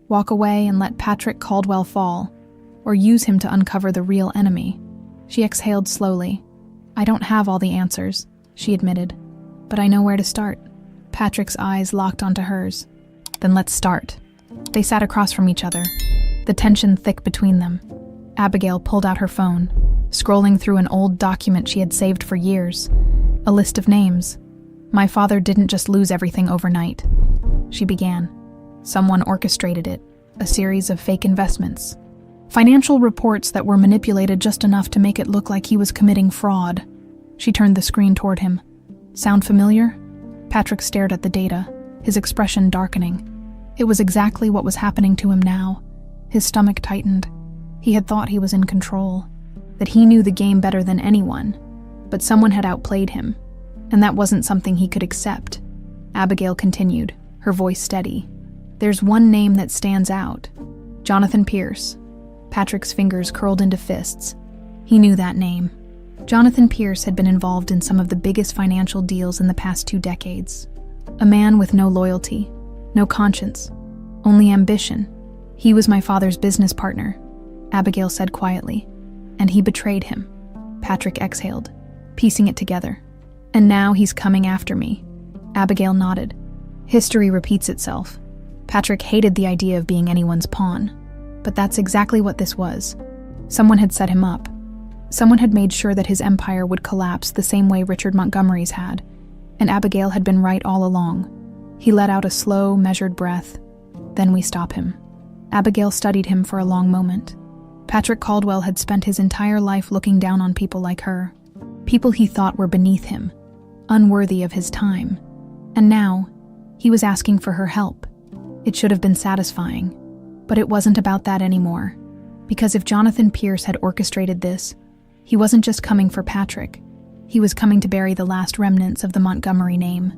walk away and let Patrick Caldwell fall, or use him to uncover the real enemy. She exhaled slowly. "I don't have all the answers," she admitted, "but I know where to start." Patrick's eyes locked onto hers. "Then let's start." They sat across from each other, the tension thick between them. Abigail pulled out her phone, scrolling through an old document she had saved for years. A list of names. "My father didn't just lose everything overnight," she began. "Someone orchestrated it, a series of fake investments. Financial reports that were manipulated just enough to make it look like he was committing fraud." She turned the screen toward him. "Sound familiar?" Patrick stared at the data, his expression darkening. It was exactly what was happening to him now. His stomach tightened. He had thought he was in control, that he knew the game better than anyone, but someone had outplayed him, and that wasn't something he could accept. Abigail continued, her voice steady. "There's one name that stands out. Jonathan Pierce." Patrick's fingers curled into fists. He knew that name. Jonathan Pierce had been involved in some of the biggest financial deals in the past 2 decades. A man with no loyalty, no conscience, only ambition. "He was my father's business partner," Abigail said quietly, "and he betrayed him." Patrick exhaled, piecing it together. "And now he's coming after me." Abigail nodded. History repeats itself. Patrick hated the idea of being anyone's pawn, but that's exactly what this was. Someone had set him up. Someone had made sure that his empire would collapse the same way Richard Montgomery's had, and Abigail had been right all along. He let out a slow, measured breath. "Then we stop him." Abigail studied him for a long moment. Patrick Caldwell had spent his entire life looking down on people like her, people he thought were beneath him, unworthy of his time. And now, he was asking for her help. It should have been satisfying, but it wasn't about that anymore. Because if Jonathan Pierce had orchestrated this, he wasn't just coming for Patrick. He was coming to bury the last remnants of the Montgomery name.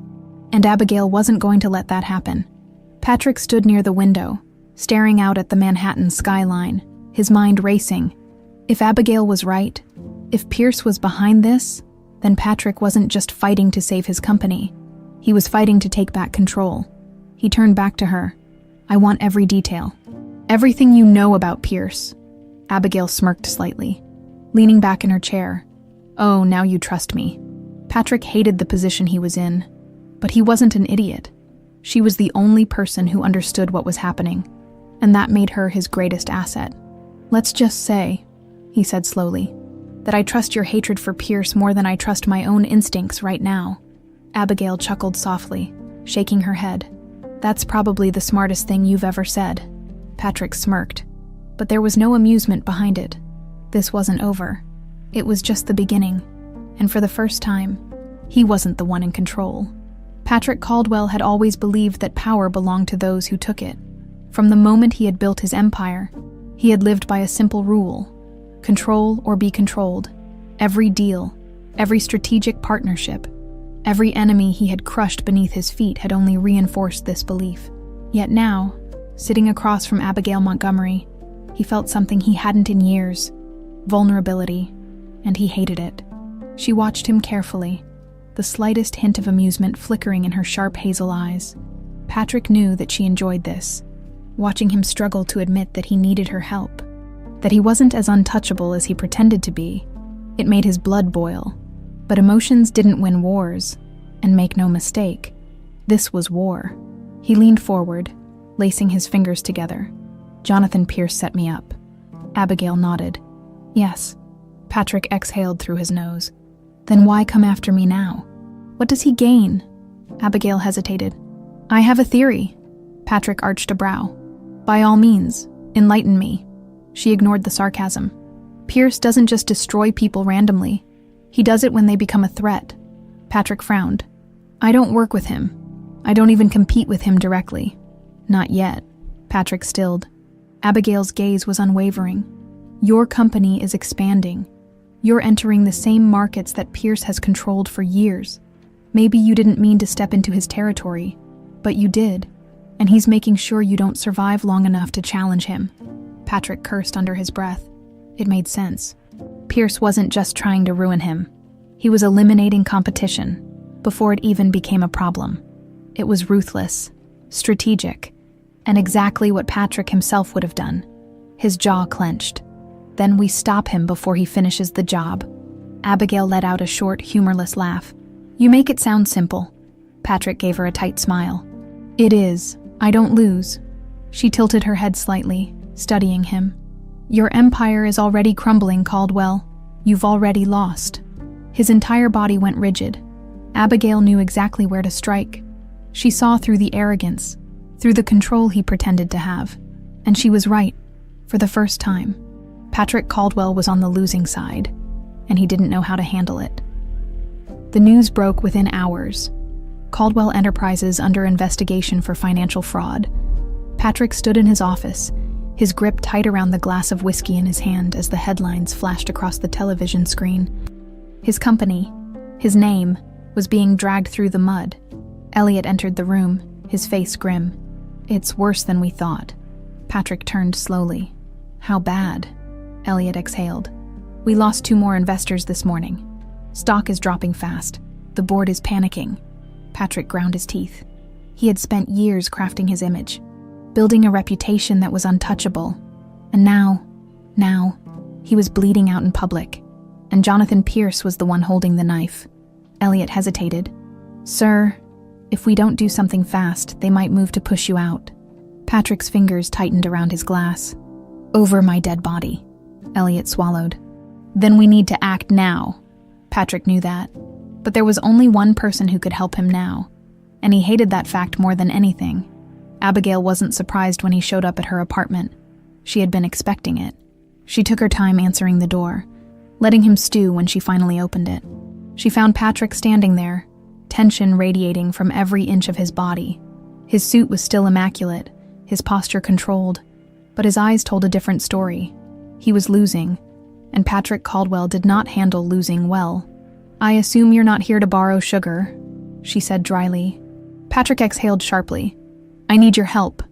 And Abigail wasn't going to let that happen. Patrick stood near the window, staring out at the Manhattan skyline, his mind racing. If Abigail was right, if Pierce was behind this, then Patrick wasn't just fighting to save his company. He was fighting to take back control. He turned back to her. "I want every detail. Everything you know about Pierce." Abigail smirked slightly, leaning back in her chair. "Oh, now you trust me." Patrick hated the position he was in, but he wasn't an idiot. She was the only person who understood what was happening, and that made her his greatest asset. "Let's just say," he said slowly, "that I trust your hatred for Pierce more than I trust my own instincts right now." Abigail chuckled softly, shaking her head. "That's probably the smartest thing you've ever said." Patrick smirked, but there was no amusement behind it. This wasn't over. It was just the beginning, and for the first time, he wasn't the one in control. Patrick Caldwell had always believed that power belonged to those who took it. From the moment he had built his empire, he had lived by a simple rule: control or be controlled. Every deal, every strategic partnership, every enemy he had crushed beneath his feet had only reinforced this belief. Yet now, sitting across from Abigail Montgomery, he felt something he hadn't in years: vulnerability, and he hated it. She watched him carefully, the slightest hint of amusement flickering in her sharp hazel eyes. Patrick knew that she enjoyed this, watching him struggle to admit that he needed her help, that he wasn't as untouchable as he pretended to be. It made his blood boil. But emotions didn't win wars, and make no mistake, this was war. He leaned forward, lacing his fingers together. "Jonathan Pierce set me up." Abigail nodded. "Yes." Patrick exhaled through his nose. "Then why come after me now? What does he gain?" Abigail hesitated. "I have a theory." Patrick arched a brow. "By all means, enlighten me." She ignored the sarcasm. "Pierce doesn't just destroy people randomly. He does it when they become a threat." Patrick frowned. "I don't work with him. I don't even compete with him directly." "Not yet." Patrick stilled. Abigail's gaze was unwavering. "Your company is expanding. You're entering the same markets that Pierce has controlled for years. Maybe you didn't mean to step into his territory, but you did, and he's making sure you don't survive long enough to challenge him." Patrick cursed under his breath. It made sense. Pierce wasn't just trying to ruin him. He was eliminating competition before it even became a problem. It was ruthless, strategic, and exactly what Patrick himself would have done. His jaw clenched. "Then we stop him before he finishes the job." Abigail let out a short, humorless laugh. "You make it sound simple." Patrick gave her a tight smile. "It is. I don't lose." She tilted her head slightly, studying him. "Your empire is already crumbling, Caldwell. You've already lost." His entire body went rigid. Abigail knew exactly where to strike. She saw through the arrogance, through the control he pretended to have. And she was right, for the first time. Patrick Caldwell was on the losing side, and he didn't know how to handle it. The news broke within hours. Caldwell Enterprises under investigation for financial fraud. Patrick stood in his office, his grip tight around the glass of whiskey in his hand as the headlines flashed across the television screen. His company, his name, was being dragged through the mud. Elliot entered the room, his face grim. "It's worse than we thought." Patrick turned slowly. "How bad?" Elliot exhaled. "We lost 2 more investors this morning. Stock is dropping fast. The board is panicking." Patrick ground his teeth. He had spent years crafting his image, building a reputation that was untouchable. And now, he was bleeding out in public. And Jonathan Pierce was the one holding the knife. Elliot hesitated. "Sir, if we don't do something fast, they might move to push you out." Patrick's fingers tightened around his glass. "Over my dead body." Elliot swallowed. "Then we need to act now." Patrick knew that. But there was only one person who could help him now, and he hated that fact more than anything. Abigail wasn't surprised when he showed up at her apartment. She had been expecting it. She took her time answering the door, letting him stew when she finally opened it. She found Patrick standing there, tension radiating from every inch of his body. His suit was still immaculate, his posture controlled, but his eyes told a different story. He was losing, and Patrick Caldwell did not handle losing well. "I assume you're not here to borrow sugar," she said dryly. Patrick exhaled sharply. "I need your help."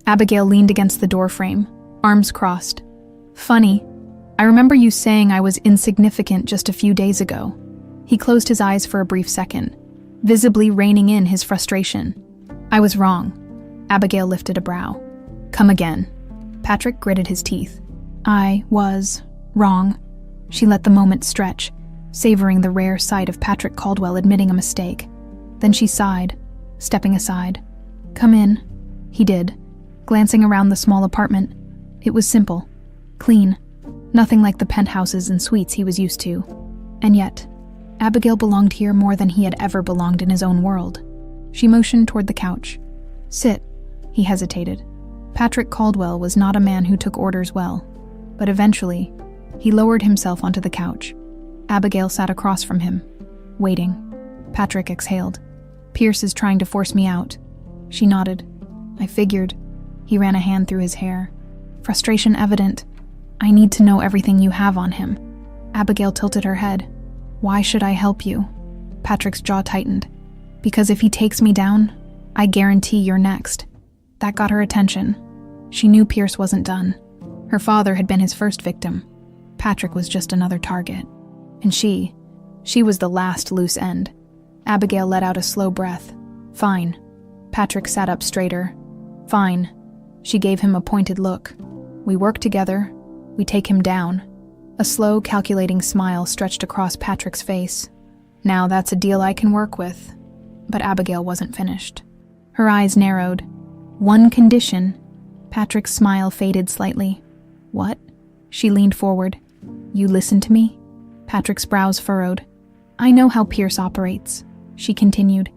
Abigail leaned against the doorframe, arms crossed. "Funny. I remember you saying I was insignificant just a few days ago." He closed his eyes for a brief second, visibly reining in his frustration. "I was wrong." Abigail lifted a brow. "Come again." Patrick gritted his teeth. "I was wrong." She let the moment stretch, savoring the rare sight of Patrick Caldwell admitting a mistake. Then she sighed, stepping aside. "Come in." He did, glancing around the small apartment. It was simple, clean, nothing like the penthouses and suites he was used to. And yet, Abigail belonged here more than he had ever belonged in his own world. She motioned toward the couch. "Sit." He hesitated. Patrick Caldwell was not a man who took orders well, but eventually, he lowered himself onto the couch. Abigail sat across from him, waiting. Patrick exhaled. "Pierce is trying to force me out." She nodded. "I figured." He ran a hand through his hair. Frustration evident. "I need to know everything you have on him." Abigail tilted her head. "Why should I help you?" Patrick's jaw tightened. "Because if he takes me down, I guarantee you're next." That got her attention. She knew Pierce wasn't done. Her father had been his first victim. Patrick was just another target. And she was the last loose end. Abigail let out a slow breath. "Fine." Patrick sat up straighter. "Fine." She gave him a pointed look. "We work together. We take him down." A slow, calculating smile stretched across Patrick's face. "Now that's a deal I can work with." But Abigail wasn't finished. Her eyes narrowed. "One condition." Patrick's smile faded slightly. "What?" She leaned forward. "You listen to me?" Patrick's brows furrowed. "I know how Pierce operates," she continued.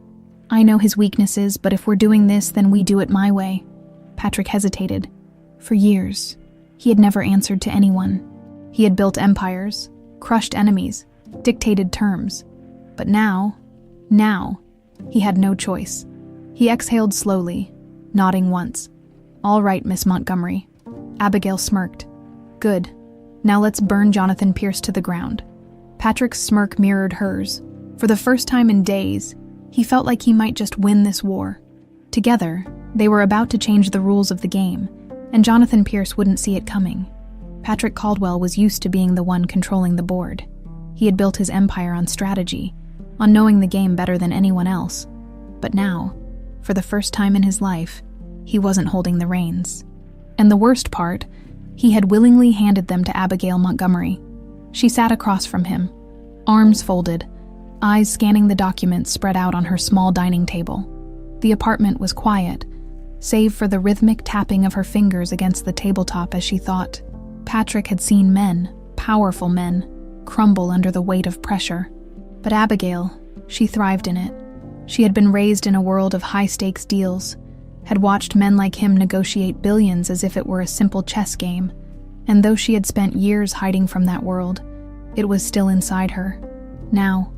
"I know his weaknesses, but if we're doing this, then we do it my way." Patrick hesitated. For years, he had never answered to anyone. He had built empires, crushed enemies, dictated terms. But now, he had no choice. He exhaled slowly, nodding once. "All right, Miss Montgomery." Abigail smirked. "Good. Now let's burn Jonathan Pierce to the ground." Patrick's smirk mirrored hers. For the first time in days, he felt like he might just win this war. Together, they were about to change the rules of the game, and Jonathan Pierce wouldn't see it coming. Patrick Caldwell was used to being the one controlling the board. He had built his empire on strategy, on knowing the game better than anyone else. But now, for the first time in his life, he wasn't holding the reins. And the worst part, he had willingly handed them to Abigail Montgomery. She sat across from him, arms folded, eyes scanning the documents spread out on her small dining table. The apartment was quiet, save for the rhythmic tapping of her fingers against the tabletop as she thought. Patrick had seen men, powerful men, crumble under the weight of pressure. But Abigail, she thrived in it. She had been raised in a world of high-stakes deals, had watched men like him negotiate billions as if it were a simple chess game, and though she had spent years hiding from that world, it was still inside her. Now,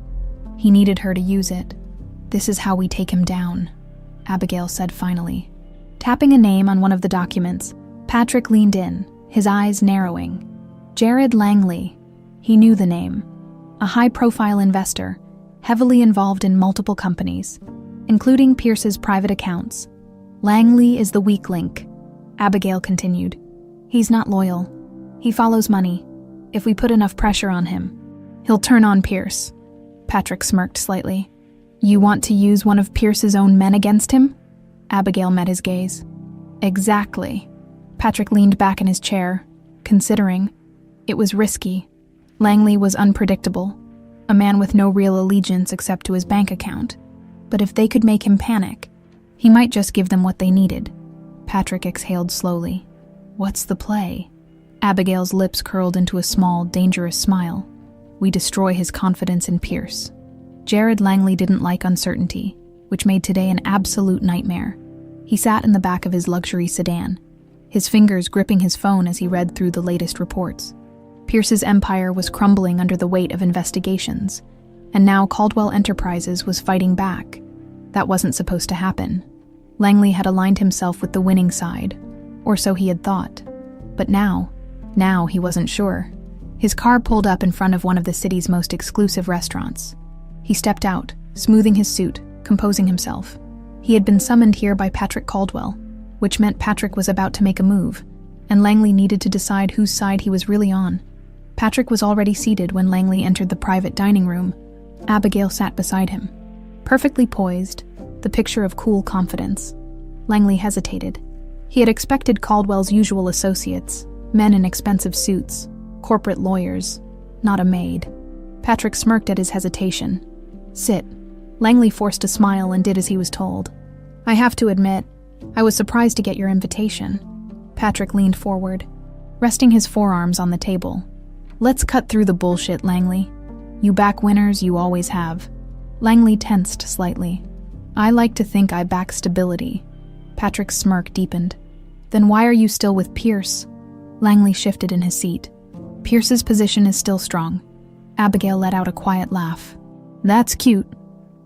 he needed her to use it. "This is how we take him down," Abigail said finally. Tapping a name on one of the documents, Patrick leaned in, his eyes narrowing. Jared Langley. He knew the name. A high-profile investor, heavily involved in multiple companies, including Pierce's private accounts. "Langley is the weak link," Abigail continued. "He's not loyal. He follows money. If we put enough pressure on him, he'll turn on Pierce." Patrick smirked slightly. "You want to use one of Pierce's own men against him?" Abigail met his gaze. "Exactly." Patrick leaned back in his chair, considering. It was risky. Langley was unpredictable, a man with no real allegiance except to his bank account. But if they could make him panic, he might just give them what they needed. Patrick exhaled slowly. "What's the play?" Abigail's lips curled into a small, dangerous smile. "We destroy his confidence in Pierce." Jared Langley didn't like uncertainty, which made today an absolute nightmare. He sat in the back of his luxury sedan, his fingers gripping his phone as he read through the latest reports. Pierce's empire was crumbling under the weight of investigations, and now Caldwell Enterprises was fighting back. That wasn't supposed to happen. Langley had aligned himself with the winning side, or so he had thought. But now he wasn't sure. His car pulled up in front of one of the city's most exclusive restaurants. He stepped out, smoothing his suit, composing himself. He had been summoned here by Patrick Caldwell, which meant Patrick was about to make a move, and Langley needed to decide whose side he was really on. Patrick was already seated when Langley entered the private dining room. Abigail sat beside him. Perfectly poised, the picture of cool confidence. Langley hesitated. He had expected Caldwell's usual associates, men in expensive suits, corporate lawyers, not a maid. Patrick smirked at his hesitation. "Sit." Langley forced a smile and did as he was told. "I have to admit, I was surprised to get your invitation." Patrick leaned forward, resting his forearms on the table. "Let's cut through the bullshit, Langley. You back winners, you always have." Langley tensed slightly. "I like to think I back stability." Patrick's smirk deepened. "Then why are you still with Pierce?" Langley shifted in his seat. "Pierce's position is still strong." Abigail let out a quiet laugh. "That's cute."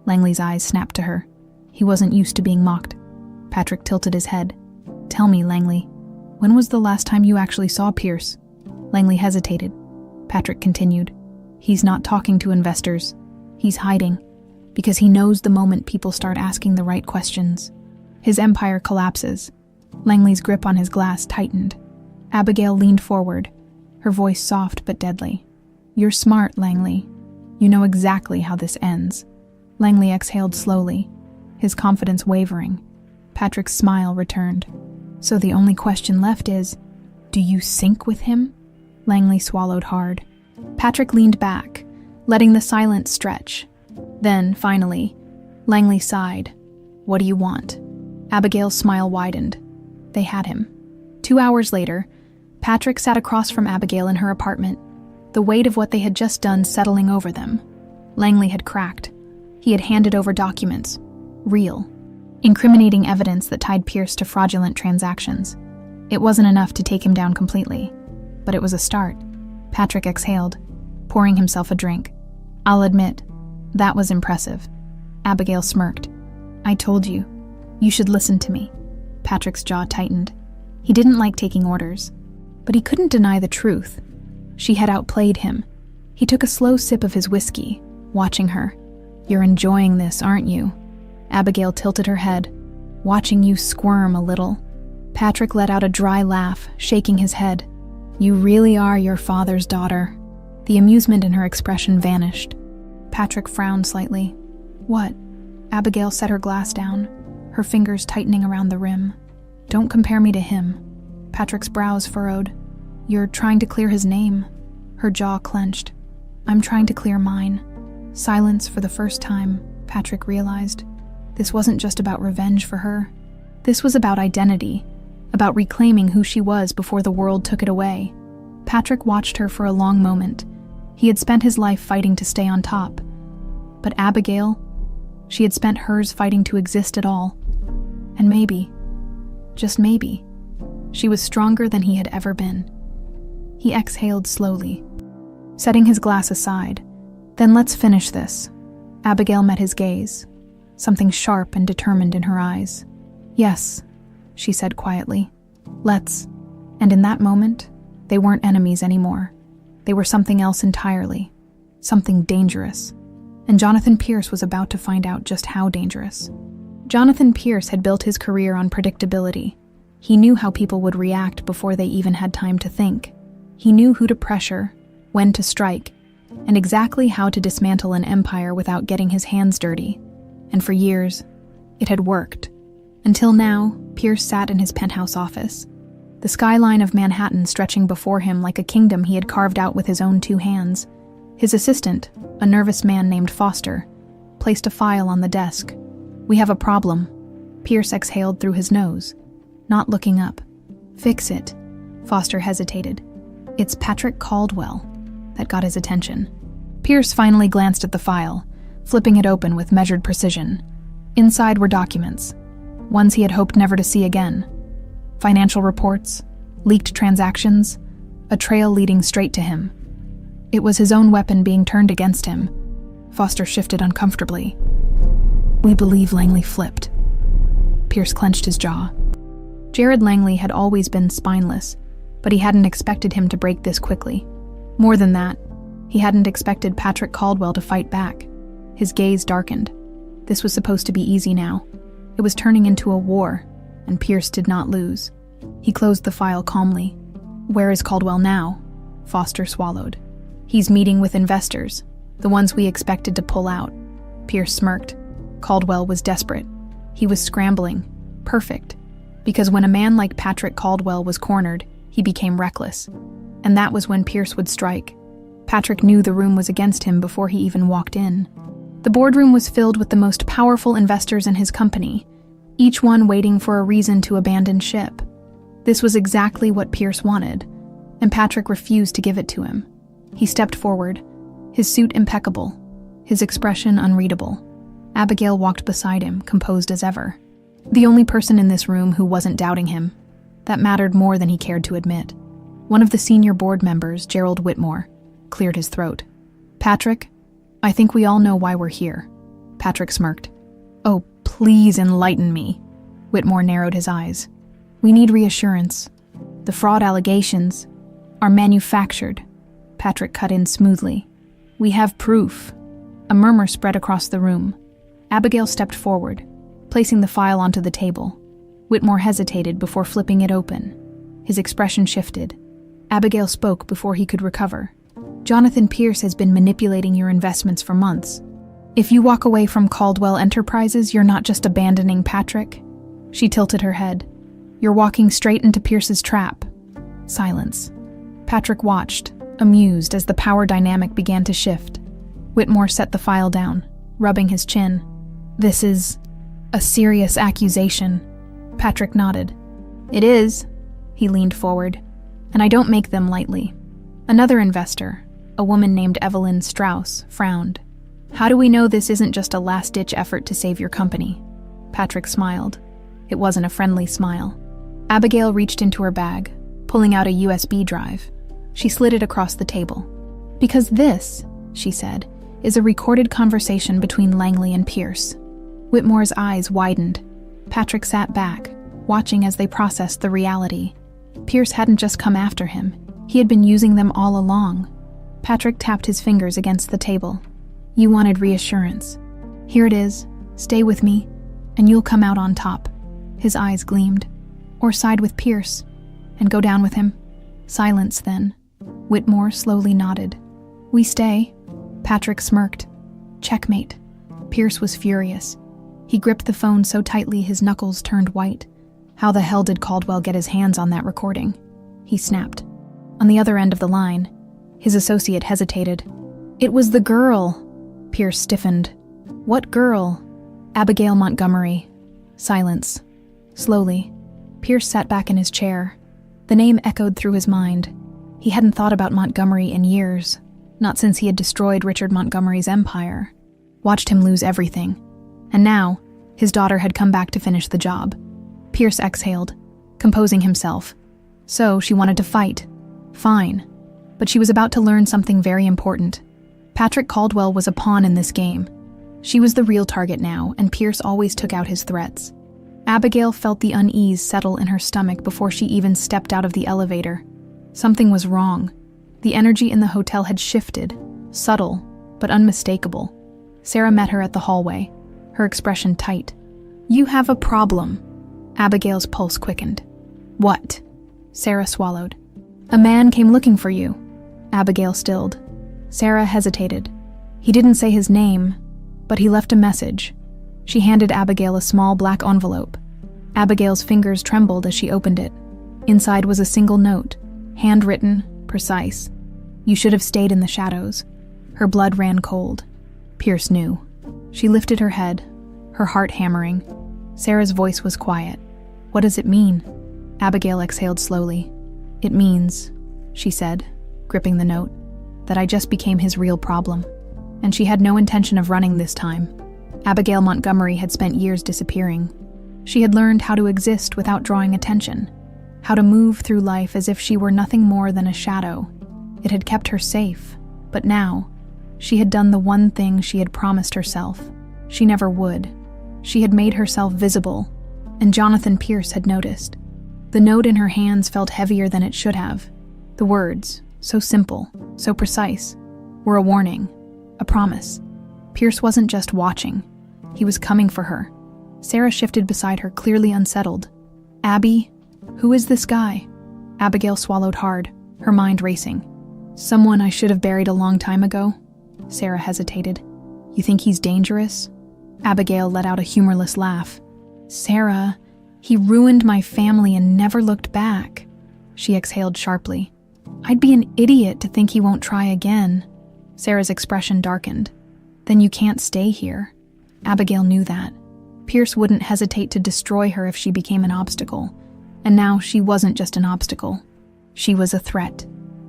Langley's eyes snapped to her. He wasn't used to being mocked. Patrick tilted his head. "Tell me, Langley, when was the last time you actually saw Pierce?" Langley hesitated. Patrick continued. "He's not talking to investors. He's hiding, because he knows the moment people start asking the right questions, his empire collapses." Langley's grip on his glass tightened. Abigail leaned forward, her voice soft but deadly. "You're smart, Langley. You know exactly how this ends." Langley exhaled slowly, his confidence wavering. Patrick's smile returned. "So the only question left is, do you sync with him?" Langley swallowed hard. Patrick leaned back, letting the silence stretch. Then, finally, Langley sighed. "What do you want?" Abigail's smile widened. They had him. 2 hours later, Patrick sat across from Abigail in her apartment, the weight of what they had just done settling over them. Langley had cracked. He had handed over documents. Real. Incriminating evidence that tied Pierce to fraudulent transactions. It wasn't enough to take him down completely, but it was a start. Patrick exhaled, pouring himself a drink. "I'll admit, that was impressive." Abigail smirked. "I told you. You should listen to me." Patrick's jaw tightened. He didn't like taking orders, but he couldn't deny the truth. She had outplayed him. He took a slow sip of his whiskey, watching her. "You're enjoying this, aren't you?" Abigail tilted her head, watching you squirm a little. Patrick let out a dry laugh, shaking his head. "You really are your father's daughter." The amusement in her expression vanished. Patrick frowned slightly. "What?" Abigail set her glass down, her fingers tightening around the rim. "Don't compare me to him." Patrick's brows furrowed. "You're trying to clear his name." Her jaw clenched. "I'm trying to clear mine." Silence for the first time, Patrick realized. This wasn't just about revenge for her. This was about identity, about reclaiming who she was before the world took it away. Patrick watched her for a long moment. He had spent his life fighting to stay on top. But Abigail, she had spent hers fighting to exist at all. And maybe, just maybe, she was stronger than he had ever been. He exhaled slowly, setting his glass aside. "Then let's finish this." Abigail met his gaze, something sharp and determined in her eyes. "Yes," she said quietly. "Let's." And in that moment, they weren't enemies anymore. They were something else entirely, something dangerous. And Jonathan Pierce was about to find out just how dangerous. Jonathan Pierce had built his career on predictability. He knew how people would react before they even had time to think. He knew who to pressure, when to strike, and exactly how to dismantle an empire without getting his hands dirty. And for years, it had worked. Until now, Pierce sat in his penthouse office, the skyline of Manhattan stretching before him like a kingdom he had carved out with his own 2 hands. His assistant, a nervous man named Foster, placed a file on the desk. "We have a problem." Pierce exhaled through his nose, not looking up. "Fix it." Foster hesitated. "It's Patrick Caldwell." That got his attention. Pierce finally glanced at the file, flipping it open with measured precision. Inside were documents, ones he had hoped never to see again. Financial reports, leaked transactions, a trail leading straight to him. It was his own weapon being turned against him. Foster shifted uncomfortably. "We believe Langley flipped." Pierce clenched his jaw. Jared Langley had always been spineless, but he hadn't expected him to break this quickly. More than that, he hadn't expected Patrick Caldwell to fight back. His gaze darkened. This was supposed to be easy now. It was turning into a war, and Pierce did not lose. He closed the file calmly. Where is Caldwell now? Foster swallowed. He's meeting with investors, the ones we expected to pull out. Pierce smirked. Caldwell was desperate. He was scrambling. Perfect. Because when a man like Patrick Caldwell was cornered, he became reckless. And that was when Pierce would strike. Patrick knew the room was against him before he even walked in. The boardroom was filled with the most powerful investors in his company, each one waiting for a reason to abandon ship. This was exactly what Pierce wanted, and Patrick refused to give it to him. He stepped forward, his suit impeccable, his expression unreadable. Abigail walked beside him, composed as ever. The only person in this room who wasn't doubting him. That mattered more than he cared to admit. One of the senior board members, Gerald Whitmore, cleared his throat. Patrick, I think we all know why we're here. Patrick smirked. Oh, please enlighten me. Whitmore narrowed his eyes. We need reassurance. The fraud allegations are manufactured. Patrick cut in smoothly. We have proof. A murmur spread across the room. Abigail stepped forward, placing the file onto the table. Whitmore hesitated before flipping it open. His expression shifted. Abigail spoke before he could recover. Jonathan Pierce has been manipulating your investments for months. If you walk away from Caldwell Enterprises, you're not just abandoning Patrick. She tilted her head. You're walking straight into Pierce's trap. Silence. Patrick watched, amused as the power dynamic began to shift. Whitmore set the file down, rubbing his chin. This is a serious accusation. Patrick nodded. It is. He leaned forward. And I don't make them lightly. Another investor, a woman named Evelyn Strauss, frowned. How do we know this isn't just a last-ditch effort to save your company? Patrick smiled. It wasn't a friendly smile. Abigail reached into her bag, pulling out a USB drive. She slid it across the table. Because this, she said, is a recorded conversation between Langley and Pierce. Whitmore's eyes widened. Patrick sat back, watching as they processed the reality. Pierce hadn't just come after him. He had been using them all along. Patrick tapped his fingers against the table. You wanted reassurance. Here it is. Stay with me, and you'll come out on top. His eyes gleamed. Or side with Pierce, and go down with him. Silence then. Whitmore slowly nodded. We stay. Patrick smirked. Checkmate. Pierce was furious. He gripped the phone so tightly his knuckles turned white. How the hell did Caldwell get his hands on that recording? He snapped. On the other end of the line, his associate hesitated. It was the girl. Pierce stiffened. What girl? Abigail Montgomery. Silence. Slowly, Pierce sat back in his chair. The name echoed through his mind. He hadn't thought about Montgomery in years, not since he had destroyed Richard Montgomery's empire, watched him lose everything. And now, his daughter had come back to finish the job. Pierce exhaled, composing himself. So she wanted to fight. Fine. But she was about to learn something very important. Patrick Caldwell was a pawn in this game. She was the real target now, and Pierce always took out his threats. Abigail felt the unease settle in her stomach before she even stepped out of the elevator. Something was wrong. The energy in the hotel had shifted, subtle, but unmistakable. Sarah met her at the hallway, her expression tight. You have a problem. Abigail's pulse quickened. What? Sarah swallowed. A man came looking for you. Abigail stilled. Sarah hesitated. He didn't say his name, but he left a message. She handed Abigail a small black envelope. Abigail's fingers trembled as she opened it. Inside was a single note, handwritten, precise. You should have stayed in the shadows. Her blood ran cold. Pierce knew. She lifted her head, her heart hammering. Sarah's voice was quiet. What does it mean? Abigail exhaled slowly. It means, she said, gripping the note, that I just became his real problem. And she had no intention of running this time. Abigail Montgomery had spent years disappearing. She had learned how to exist without drawing attention, how to move through life as if she were nothing more than a shadow. It had kept her safe, but now, she had done the one thing she had promised herself. She never would. She had made herself visible, and Jonathan Pierce had noticed. The note in her hands felt heavier than it should have. The words, So simple, so precise. Were a warning, a promise. Pierce wasn't just watching. He was coming for her. Sarah shifted beside her, clearly unsettled. Abby? Who is this guy? Abigail swallowed hard, her mind racing. Someone I should have buried a long time ago? Sarah hesitated. You think he's dangerous? Abigail let out a humorless laugh. Sarah, he ruined my family and never looked back. She exhaled sharply. I'd be an idiot to think he won't try again. Sarah's expression darkened. Then you can't stay here. Abigail knew that. Pierce wouldn't hesitate to destroy her if she became an obstacle. And now she wasn't just an obstacle. She was a threat.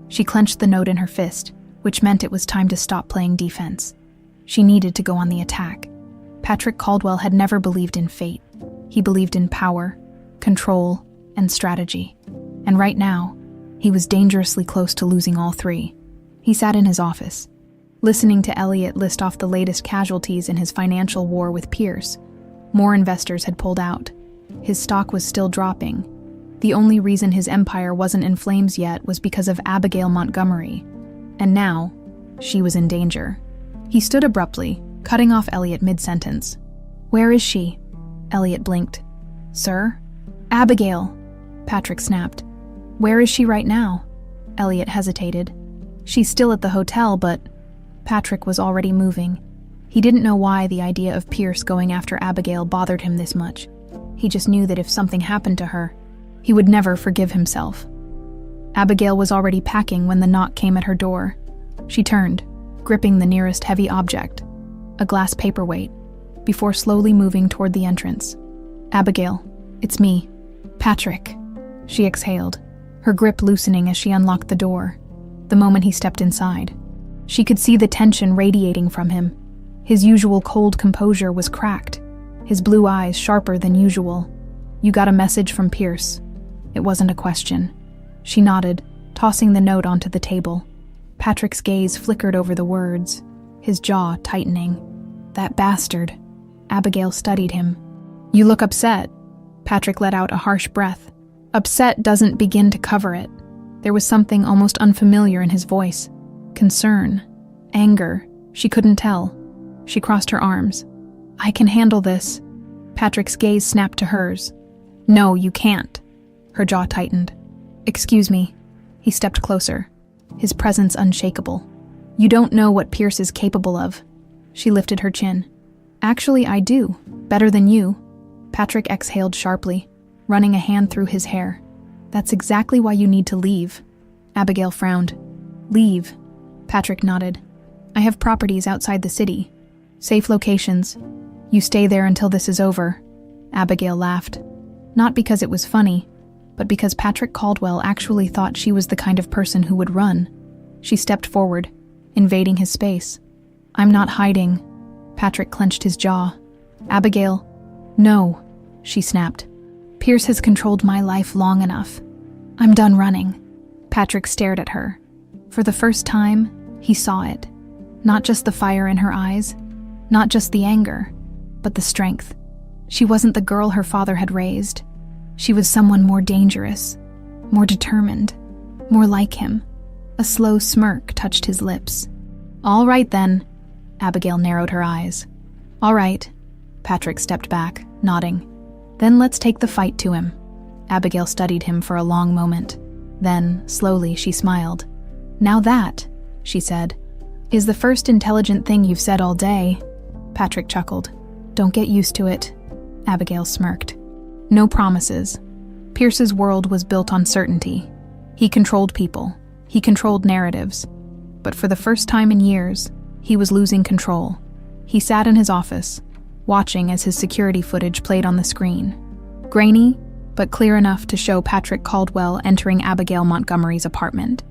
She clenched the note in her fist, which meant it was time to stop playing defense. She needed to go on the attack. Patrick Caldwell had never believed in fate. He believed in power, control, and strategy. And right now, he was dangerously close to losing all three. He sat in his office, listening to Elliot list off the latest casualties in his financial war with Pierce. More investors had pulled out. His stock was still dropping. The only reason his empire wasn't in flames yet was because of Abigail Montgomery. And now, she was in danger. He stood abruptly, cutting off Elliot mid-sentence. Where is she? Elliot blinked. Sir? Abigail! Patrick snapped. Where is she right now? Elliot hesitated. She's still at the hotel, but... Patrick was already moving. He didn't know why the idea of Pierce going after Abigail bothered him this much. He just knew that if something happened to her, he would never forgive himself. Abigail was already packing when the knock came at her door. She turned, gripping the nearest heavy object, a glass paperweight, before slowly moving toward the entrance. Abigail, it's me. Patrick. She exhaled, her grip loosening as she unlocked the door. The moment he stepped inside, she could see the tension radiating from him. His usual cold composure was cracked, his blue eyes sharper than usual. You got a message from Pierce. It wasn't a question. She nodded, tossing the note onto the table. Patrick's gaze flickered over the words, his jaw tightening. That bastard. Abigail studied him. You look upset. Patrick let out a harsh breath. Upset doesn't begin to cover it. There was something almost unfamiliar in his voice. Concern. Anger. She couldn't tell. She crossed her arms. I can handle this. Patrick's gaze snapped to hers. No, you can't. Her jaw tightened. Excuse me. He stepped closer, his presence unshakable. You don't know what Pierce is capable of. She lifted her chin. Actually, I do. Better than you. Patrick exhaled sharply, running a hand through his hair. That's exactly why you need to leave. Abigail frowned. Leave. Patrick nodded. I have properties outside the city. Safe locations. You stay there until this is over. Abigail laughed. Not because it was funny, but because Patrick Caldwell actually thought she was the kind of person who would run. She stepped forward, invading his space. I'm not hiding. Patrick clenched his jaw. Abigail. No, she snapped. Pierce has controlled my life long enough. I'm done running. Patrick stared at her. For the first time, he saw it. Not just the fire in her eyes, not just the anger, but the strength. She wasn't the girl her father had raised. She was someone more dangerous, more determined, more like him. A slow smirk touched his lips. All right then. Abigail narrowed her eyes. All right. Patrick stepped back, nodding. Then let's take the fight to him. Abigail studied him for a long moment. Then, slowly, she smiled. Now that, she said, is the first intelligent thing you've said all day. Patrick chuckled. Don't get used to it. Abigail smirked. No promises. Pierce's world was built on certainty. He controlled people. He controlled narratives. But for the first time in years, he was losing control. He sat in his office, watching as his security footage played on the screen. Grainy, but clear enough to show Patrick Caldwell entering Abigail Montgomery's apartment.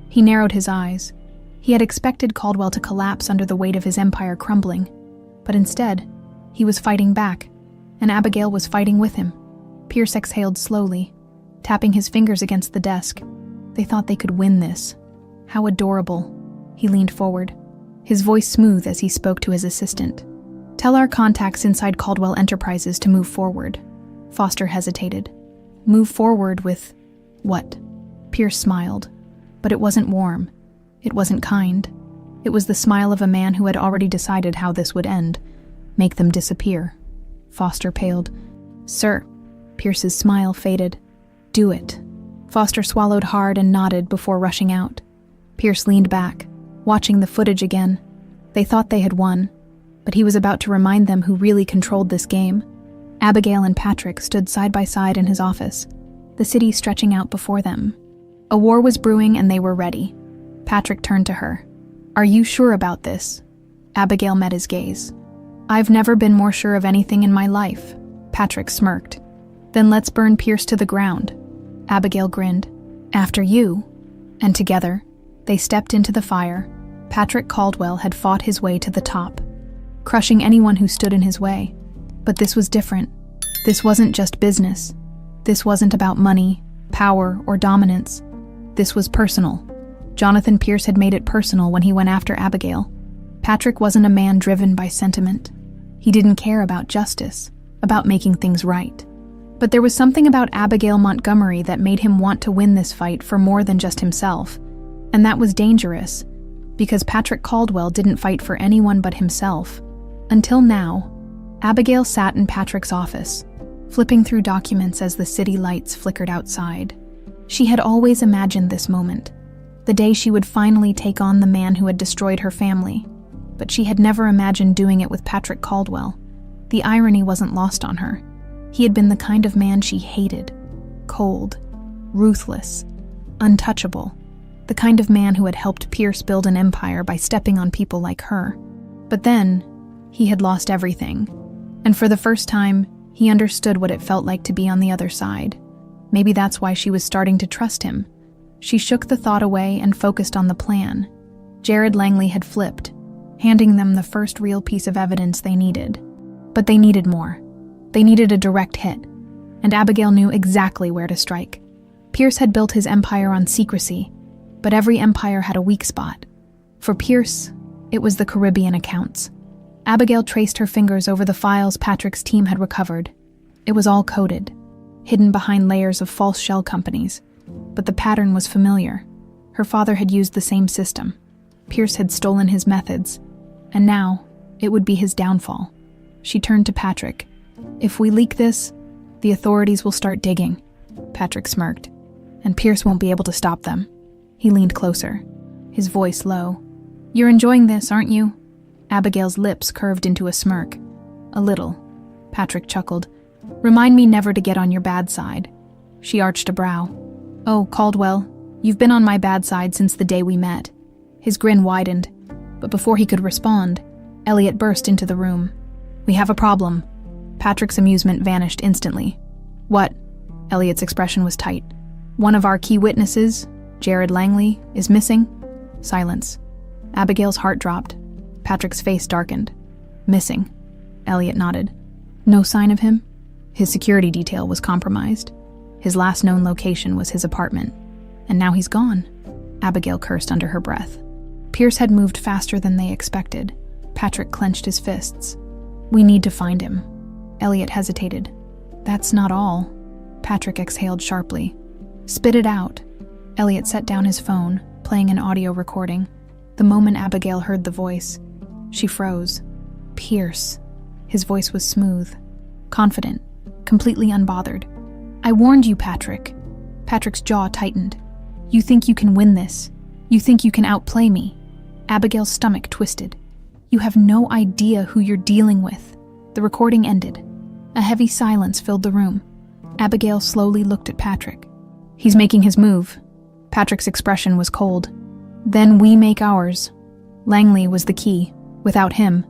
He narrowed his eyes. He had expected Caldwell to collapse under the weight of his empire crumbling, but instead, he was fighting back, and Abigail was fighting with him. Pierce exhaled slowly, tapping his fingers against the desk. They thought they could win this. How adorable. He leaned forward, his voice smooth as he spoke to his assistant. Tell our contacts inside Caldwell Enterprises to move forward. Foster hesitated. Move forward with what? Pierce smiled. But it wasn't warm. It wasn't kind. It was the smile of a man who had already decided how this would end. Make them disappear. Foster paled. "Sir." Pierce's smile faded. "Do it." Foster swallowed hard and nodded before rushing out. Pierce leaned back, watching the footage again. They thought they had won, but he was about to remind them who really controlled this game. Abigail and Patrick stood side by side in his office, the city stretching out before them. A war was brewing and they were ready. Patrick turned to her. "Are you sure about this?" Abigail met his gaze. "I've never been more sure of anything in my life." Patrick smirked. "Then let's burn Pierce to the ground." Abigail grinned. "After you." And together, they stepped into the fire. Patrick Caldwell had fought his way to the top, crushing anyone who stood in his way. But this was different. This wasn't just business. This wasn't about money, power, or dominance. This was personal. Jonathan Pierce had made it personal when he went after Abigail. Patrick wasn't a man driven by sentiment. He didn't care about justice, about making things right. But there was something about Abigail Montgomery that made him want to win this fight for more than just himself. And that was dangerous, because Patrick Caldwell didn't fight for anyone but himself. Until now, Abigail sat in Patrick's office, flipping through documents as the city lights flickered outside. She had always imagined this moment, the day she would finally take on the man who had destroyed her family. But she had never imagined doing it with Patrick Caldwell. The irony wasn't lost on her. He had been the kind of man she hated. Cold, ruthless, untouchable. The kind of man who had helped Pierce build an empire by stepping on people like her. But then, he had lost everything. And for the first time, he understood what it felt like to be on the other side. Maybe that's why she was starting to trust him. She shook the thought away and focused on the plan. Jared Langley had flipped, handing them the first real piece of evidence they needed. But they needed more. They needed a direct hit, and Abigail knew exactly where to strike. Pierce had built his empire on secrecy, but every empire had a weak spot. For Pierce, it was the Caribbean accounts. Abigail traced her fingers over the files Patrick's team had recovered. It was all coded, hidden behind layers of false shell companies. But the pattern was familiar. Her father had used the same system. Pierce had stolen his methods, and now it would be his downfall. She turned to Patrick. "If we leak this, the authorities will start digging." Patrick smirked. "And Pierce won't be able to stop them." He leaned closer, his voice low. "You're enjoying this, aren't you?" Abigail's lips curved into a smirk. "A little." Patrick chuckled. "Remind me never to get on your bad side." She arched a brow. "Oh, Caldwell, you've been on my bad side since the day we met." His grin widened, but before he could respond, Elliot burst into the room. "We have a problem." Patrick's amusement vanished instantly. "What?" Elliot's expression was tight. "One of our key witnesses, Jared Langley, is missing." Silence. Abigail's heart dropped. Patrick's face darkened. "Missing." Elliot nodded. "No sign of him?" His security detail was compromised. His last known location was his apartment. And now he's gone. Abigail cursed under her breath. Pierce had moved faster than they expected. Patrick clenched his fists. "We need to find him." Elliot hesitated. "That's not all." Patrick exhaled sharply. "Spit it out." Elliot set down his phone, playing an audio recording. The moment Abigail heard the voice, she froze. "Pierce." His voice was smooth, confident, completely unbothered. "I warned you, Patrick." Patrick's jaw tightened. "You think you can win this? You think you can outplay me?" Abigail's stomach twisted. "You have no idea who you're dealing with." The recording ended. A heavy silence filled the room. Abigail slowly looked at Patrick. "He's making his move." Patrick's expression was cold. "Then we make ours." Langley was the key. Without him,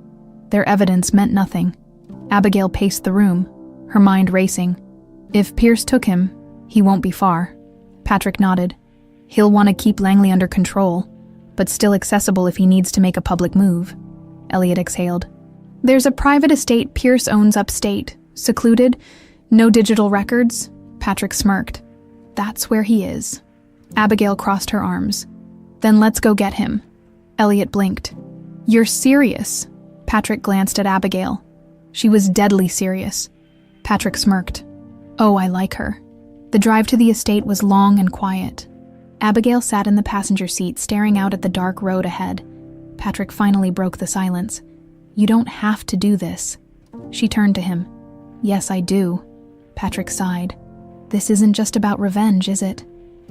their evidence meant nothing. Abigail paced the room, her mind racing. If Pierce took him, he won't be far. Patrick nodded. He'll want to keep Langley under control, but still accessible if he needs to make a public move. Elliot exhaled. "There's a private estate Pierce owns upstate, secluded, no digital records." Patrick smirked. "That's where he is." Abigail crossed her arms. "Then let's go get him." Elliot blinked. "You're serious?" Patrick glanced at Abigail. She was deadly serious. Patrick smirked. "Oh, I like her." The drive to the estate was long and quiet. Abigail sat in the passenger seat, staring out at the dark road ahead. Patrick finally broke the silence. "You don't have to do this." She turned to him. "Yes, I do." Patrick sighed. "This isn't just about revenge, is it?"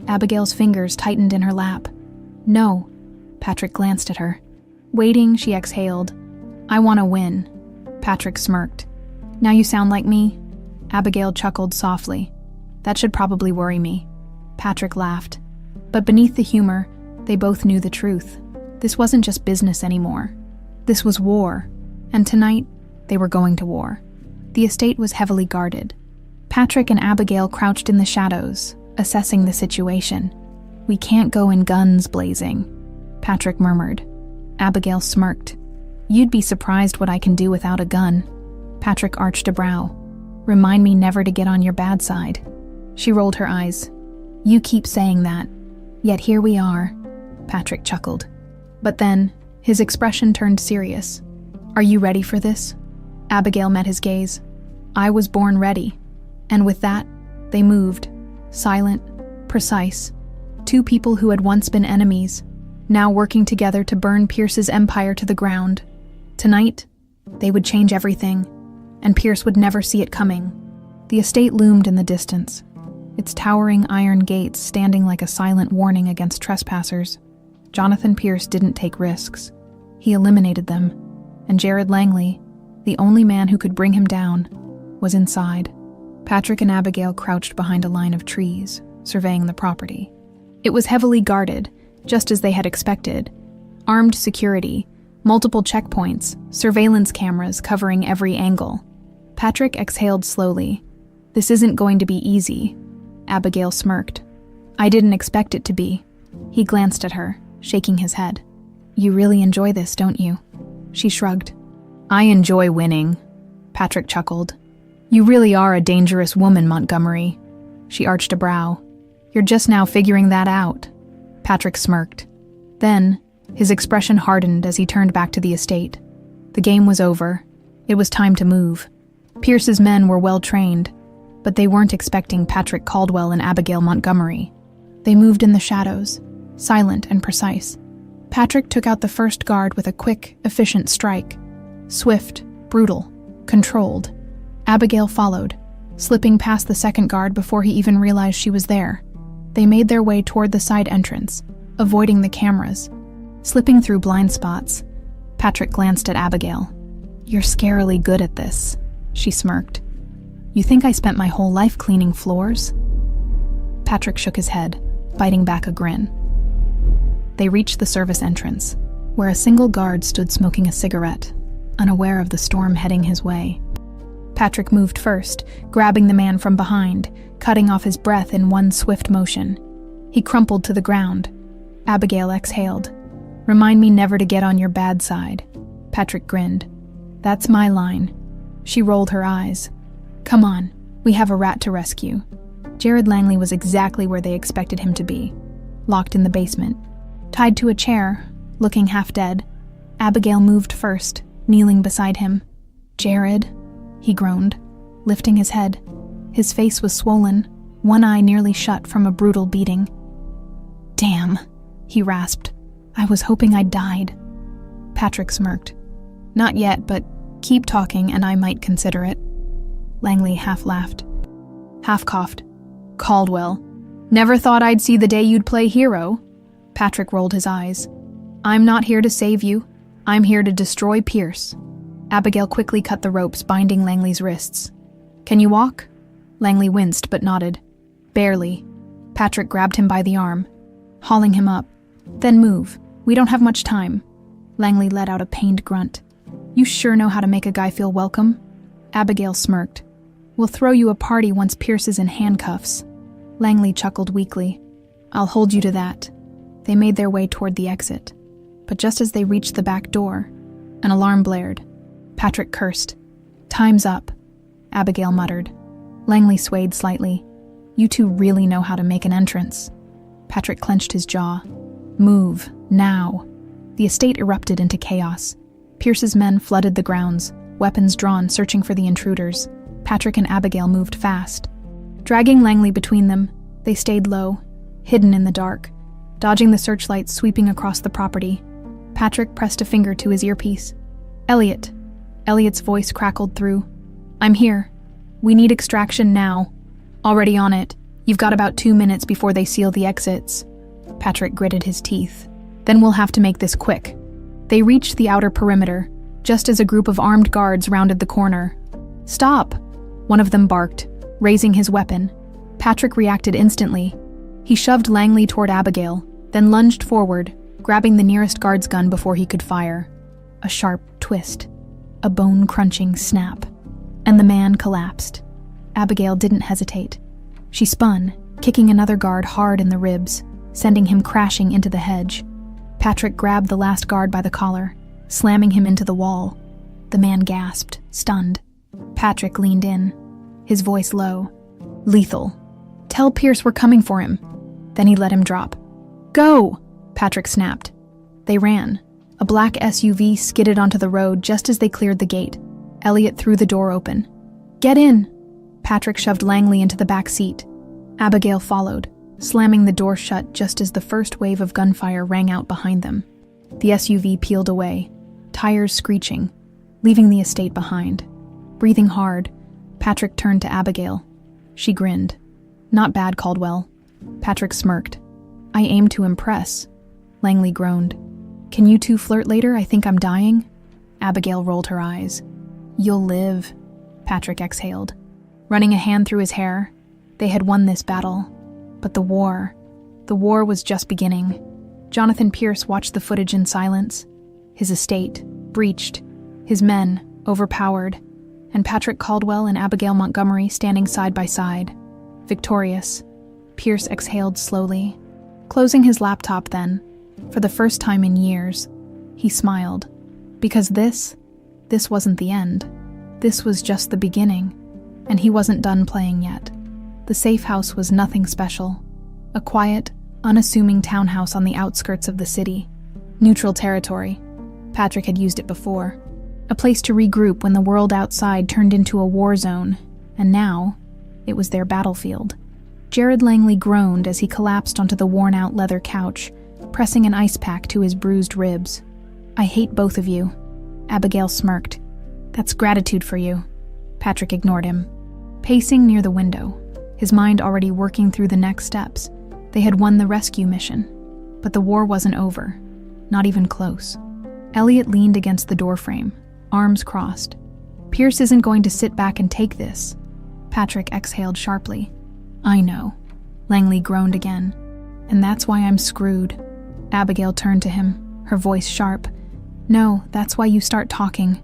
Abigail's fingers tightened in her lap. "No." Patrick glanced at her. Waiting, she exhaled. "I want to win." Patrick smirked. "Now you sound like me." Abigail chuckled softly. "That should probably worry me." Patrick laughed. But beneath the humor, they both knew the truth. This wasn't just business anymore. This was war. And tonight, they were going to war. The estate was heavily guarded. Patrick and Abigail crouched in the shadows, assessing the situation. "We can't go in guns blazing," Patrick murmured. Abigail smirked. "You'd be surprised what I can do without a gun." Patrick arched a brow. "Remind me never to get on your bad side." She rolled her eyes. "You keep saying that. Yet here we are." Patrick chuckled. But then, his expression turned serious. "Are you ready for this?" Abigail met his gaze. "I was born ready." And with that, they moved, silent, precise. Two people who had once been enemies, now working together to burn Pierce's empire to the ground. Tonight, they would change everything, and Pierce would never see it coming. The estate loomed in the distance, its towering iron gates standing like a silent warning against trespassers. Jonathan Pierce didn't take risks. He eliminated them, and Jared Langley, the only man who could bring him down, was inside. Patrick and Abigail crouched behind a line of trees, surveying the property. It was heavily guarded, just as they had expected. Armed security, multiple checkpoints, surveillance cameras covering every angle. Patrick exhaled slowly. "This isn't going to be easy." Abigail smirked. "I didn't expect it to be." He glanced at her, shaking his head. "You really enjoy this, don't you?" She shrugged. "I enjoy winning." Patrick chuckled. "You really are a dangerous woman, Montgomery." She arched a brow. "You're just now figuring that out." Patrick smirked. Then, his expression hardened as he turned back to the estate. The game was over. It was time to move. Pierce's men were well trained, but they weren't expecting Patrick Caldwell and Abigail Montgomery. They moved in the shadows, silent and precise. Patrick took out the first guard with a quick, efficient strike. Swift, brutal, controlled. Abigail followed, slipping past the second guard before he even realized she was there. They made their way toward the side entrance, avoiding the cameras. Slipping through blind spots, Patrick glanced at Abigail. "You're scarily good at this," she smirked. "You think I spent my whole life cleaning floors?" Patrick shook his head, biting back a grin. They reached the service entrance, where a single guard stood smoking a cigarette, unaware of the storm heading his way. Patrick moved first, grabbing the man from behind, cutting off his breath in one swift motion. He crumpled to the ground. Abigail exhaled. "Remind me never to get on your bad side." Patrick grinned. "That's my line." She rolled her eyes. "Come on, we have a rat to rescue." Jared Langley was exactly where they expected him to be, locked in the basement. Tied to a chair, looking half dead, Abigail moved first, kneeling beside him. "Jared," he groaned, lifting his head. His face was swollen, one eye nearly shut from a brutal beating. "Damn," he rasped. "I was hoping I'd died." Patrick smirked. "Not yet, but keep talking and I might consider it." Langley half laughed, half coughed. "Caldwell, never thought I'd see the day you'd play hero." Patrick rolled his eyes. "I'm not here to save you. I'm here to destroy Pierce." Abigail quickly cut the ropes binding Langley's wrists. "Can you walk?" Langley winced but nodded. "Barely." Patrick grabbed him by the arm, hauling him up. "Then move. We don't have much time." Langley let out a pained grunt. "You sure know how to make a guy feel welcome?" Abigail smirked. "We'll throw you a party once Pierce is in handcuffs." Langley chuckled weakly. "I'll hold you to that." They made their way toward the exit. But just as they reached the back door, an alarm blared. Patrick cursed. "Time's up," Abigail muttered. Langley swayed slightly. "You two really know how to make an entrance." Patrick clenched his jaw. "Move, now." The estate erupted into chaos. Pierce's men flooded the grounds, weapons drawn, searching for the intruders. Patrick and Abigail moved fast. Dragging Langley between them, they stayed low, hidden in the dark, dodging the searchlights sweeping across the property. Patrick pressed a finger to his earpiece. Elliot. Elliot's voice crackled through. I'm here. We need extraction now. Already on it. You've got about 2 minutes before they seal the exits. Patrick gritted his teeth. Then we'll have to make this quick. They reached the outer perimeter, just as a group of armed guards rounded the corner. Stop! One of them barked, raising his weapon. Patrick reacted instantly. He shoved Langley toward Abigail, then lunged forward, grabbing the nearest guard's gun before he could fire. A sharp twist. A bone-crunching snap. And the man collapsed. Abigail didn't hesitate. She spun, kicking another guard hard in the ribs, sending him crashing into the hedge. Patrick grabbed the last guard by the collar, slamming him into the wall. The man gasped, stunned. Patrick leaned in, his voice low. Lethal. Tell Pierce we're coming for him. Then he let him drop. Go! Patrick snapped. They ran. A black SUV skidded onto the road just as they cleared the gate. Elliot threw the door open. Get in! Patrick shoved Langley into the back seat. Abigail followed, slamming the door shut just as the first wave of gunfire rang out behind them. The SUV peeled away, tires screeching, leaving the estate behind. Breathing hard, Patrick turned to Abigail. She grinned. Not bad, Caldwell. Patrick smirked. I aim to impress. Langley groaned. Can you two flirt later? I think I'm dying. Abigail rolled her eyes. You'll live. Patrick exhaled. Running a hand through his hair. They had won this battle. But the war was just beginning. Jonathan Pierce watched the footage in silence. His estate, breached. His men, overpowered. And Patrick Caldwell and Abigail Montgomery standing side by side. Victorious. Pierce exhaled slowly. Closing his laptop then, for the first time in years, he smiled. Because this wasn't the end. This was just the beginning. And he wasn't done playing yet. The safe house was nothing special. A quiet, unassuming townhouse on the outskirts of the city. Neutral territory. Patrick had used it before. A place to regroup when the world outside turned into a war zone. And now, it was their battlefield. Jared Langley groaned as he collapsed onto the worn-out leather couch, pressing an ice pack to his bruised ribs. I hate both of you. Abigail smirked. That's gratitude for you. Patrick ignored him. Pacing near the window, his mind already working through the next steps, they had won the rescue mission. But the war wasn't over. Not even close. Elliot leaned against the doorframe, arms crossed. Pierce isn't going to sit back and take this. Patrick exhaled sharply. I know. Langley groaned again. And that's why I'm screwed. Abigail turned to him, her voice sharp. No, that's why you start talking.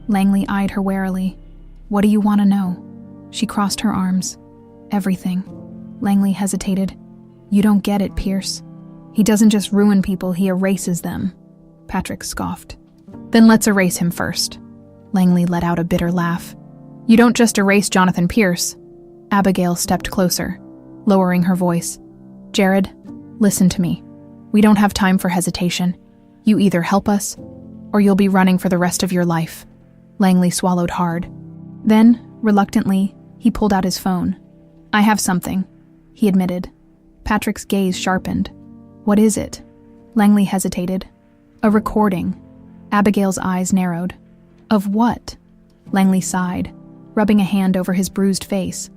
Langley eyed her warily. What do you want to know? She crossed her arms. Everything. Langley hesitated. You don't get it, Pierce. He doesn't just ruin people, he erases them. Patrick scoffed. Then let's erase him first. Langley let out a bitter laugh. You don't just erase Jonathan Pierce. Abigail stepped closer, lowering her voice. Jared, listen to me. We don't have time for hesitation. You either help us, or you'll be running for the rest of your life. Langley swallowed hard. Then, reluctantly, he pulled out his phone. I have something, he admitted. Patrick's gaze sharpened. What is it? Langley hesitated. A recording. Abigail's eyes narrowed. Of what? Langley sighed, rubbing a hand over his bruised face.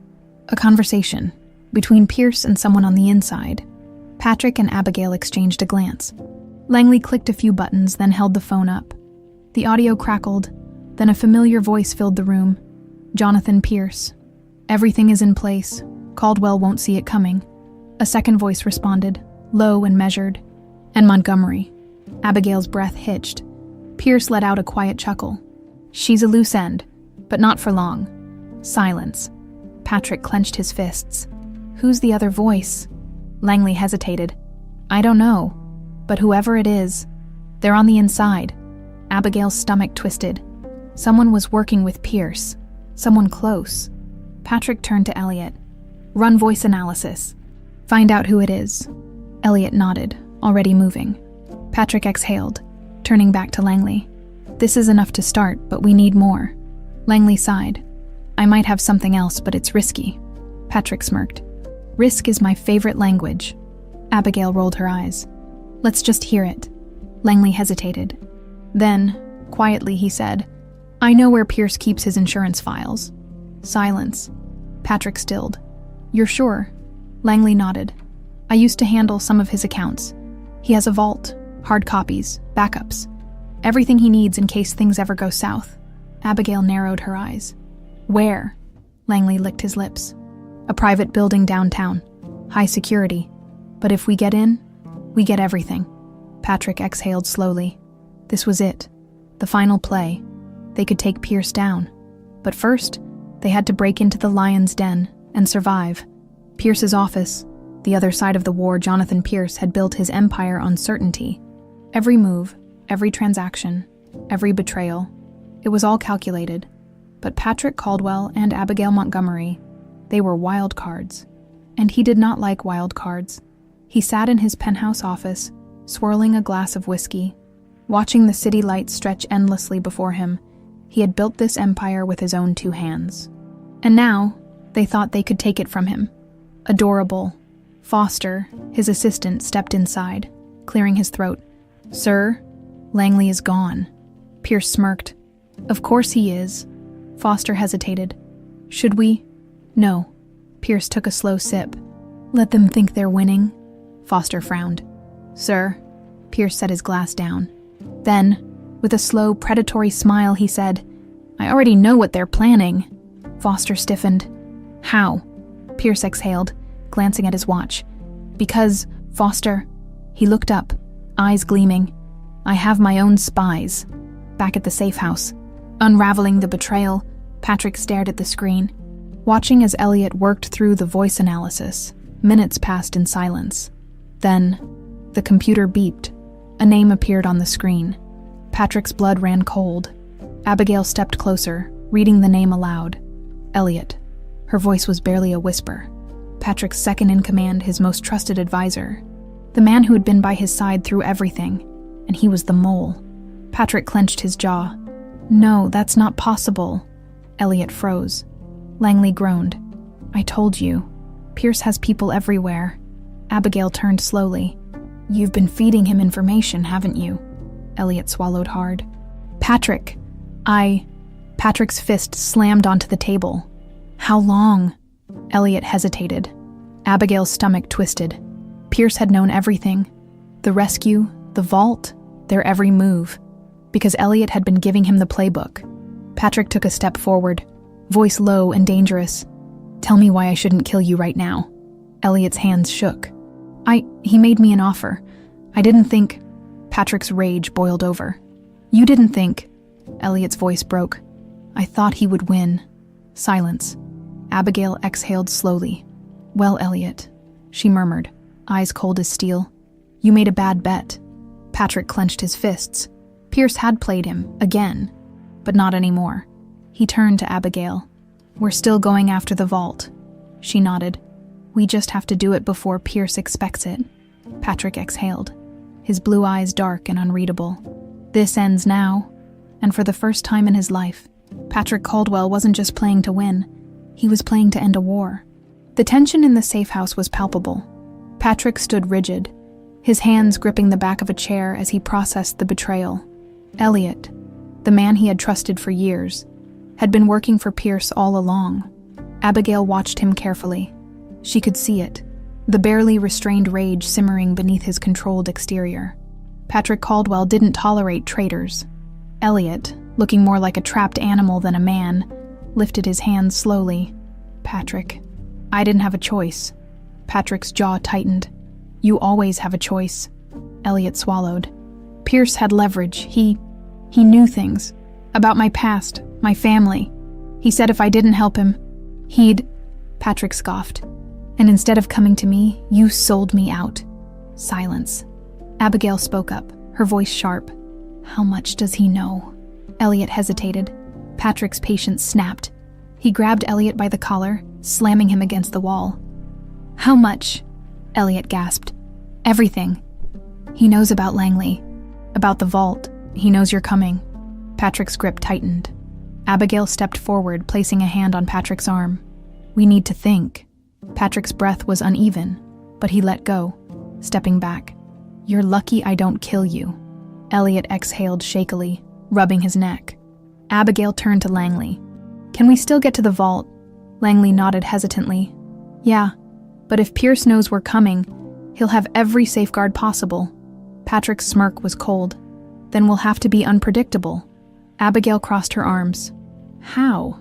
A conversation between Pierce and someone on the inside. Patrick and Abigail exchanged a glance. Langley clicked a few buttons, then held the phone up. The audio crackled, then a familiar voice filled the room. Jonathan Pierce. Everything is in place. Caldwell won't see it coming. A second voice responded, low and measured. And Montgomery. Abigail's breath hitched. Pierce let out a quiet chuckle. She's a loose end, but not for long. Silence. Patrick clenched his fists. Who's the other voice? Langley hesitated. I don't know, but whoever it is, they're on the inside. Abigail's stomach twisted. Someone was working with Pierce. Someone close. Patrick turned to Elliot. Run voice analysis. Find out who it is. Elliot nodded, already moving. Patrick exhaled, turning back to Langley. This is enough to start, but we need more. Langley sighed. I might have something else, but it's risky. Patrick smirked. Risk is my favorite language. Abigail rolled her eyes. "Let's just hear it." Langley hesitated. Then, quietly, he said, "I know where Pierce keeps his insurance files." Silence. Patrick stilled. "You're sure?" Langley nodded. "I used to handle some of his accounts. He has a vault, hard copies, backups. Everything he needs in case things ever go south." Abigail narrowed her eyes. "Where?" Langley licked his lips. "A private building downtown. High security. But if we get in, we get everything." Patrick exhaled slowly. This was it. The final play. They could take Pierce down. But first, they had to break into the lion's den and survive. Pierce's office, the other side of the war, Jonathan Pierce had built his empire on certainty. Every move, every transaction, every betrayal. It was all calculated. But Patrick Caldwell and Abigail Montgomery, they were wild cards. And he did not like wild cards. He sat in his penthouse office, swirling a glass of whiskey, watching the city lights stretch endlessly before him. He had built this empire with his own 2 hands. And now, they thought they could take it from him. Adorable. Foster, his assistant, stepped inside, clearing his throat. "Sir, Langley is gone." Pierce smirked. "Of course he is." Foster hesitated. "Should we?" "No." Pierce took a slow sip. "Let them think they're winning." Foster frowned. "Sir." Pierce set his glass down. Then, with a slow, predatory smile, he said, "I already know what they're planning." Foster stiffened. "How?" Pierce exhaled, glancing at his watch. "Because, Foster..." He looked up, eyes gleaming. "I have my own spies." Back at the safe house, unraveling the betrayal, Patrick stared at the screen. Watching as Elliot worked through the voice analysis, minutes passed in silence. Then, the computer beeped. A name appeared on the screen. Patrick's blood ran cold. Abigail stepped closer, reading the name aloud. Elliot. Her voice was barely a whisper. Patrick's second-in-command, his most trusted advisor. The man who had been by his side through everything, and he was the mole. Patrick clenched his jaw. "No, that's not possible." Elliot froze. Langley groaned. "I told you. Pierce has people everywhere." Abigail turned slowly. "You've been feeding him information, haven't you?" Elliot swallowed hard. "Patrick, Patrick's fist slammed onto the table. "How long?" Elliot hesitated. Abigail's stomach twisted. Pierce had known everything. The rescue, the vault, their every move. Because Elliot had been giving him the playbook. Patrick took a step forward, voice low and dangerous. "Tell me why I shouldn't kill you right now." Elliot's hands shook. He made me an offer. I didn't think..." Patrick's rage boiled over. "You didn't think..." Elliot's voice broke. "I thought he would win." Silence. Abigail exhaled slowly. "Well, Elliot," she murmured, eyes cold as steel. "You made a bad bet." Patrick clenched his fists. Pierce had played him, again, but not anymore. He turned to Abigail. "We're still going after the vault." She nodded. "We just have to do it before Pierce expects it." Patrick exhaled, his blue eyes dark and unreadable. This ends now, and for the first time in his life, Patrick Caldwell wasn't just playing to win, he was playing to end a war. The tension in the safe house was palpable. Patrick stood rigid, his hands gripping the back of a chair as he processed the betrayal. Elliot, the man he had trusted for years, had been working for Pierce all along. Abigail watched him carefully. She could see it, the barely restrained rage simmering beneath his controlled exterior. Patrick Caldwell didn't tolerate traitors. Elliot, looking more like a trapped animal than a man, lifted his hands slowly. "Patrick, I didn't have a choice." Patrick's jaw tightened. "You always have a choice." Elliot swallowed. "Pierce had leverage. He knew things. About my past, my family. He said if I didn't help him, he'd..." Patrick scoffed. "And instead of coming to me, you sold me out." Silence. Abigail spoke up, her voice sharp. "How much does he know?" Elliot hesitated. Patrick's patience snapped. He grabbed Elliot by the collar, slamming him against the wall. "How much?" Elliot gasped. "Everything. He knows about Langley. About the vault. He knows you're coming." Patrick's grip tightened. Abigail stepped forward, placing a hand on Patrick's arm. "We need to think." Patrick's breath was uneven, but he let go. stepping back. "You're lucky I don't kill you." Elliot exhaled shakily, rubbing his neck. Abigail turned to Langley. "Can we still get to the vault?" Langley nodded hesitantly. "Yeah, but if Pierce knows we're coming, he'll have every safeguard possible." Patrick's smirk was cold. "Then we'll have to be unpredictable." Abigail crossed her arms. "How?"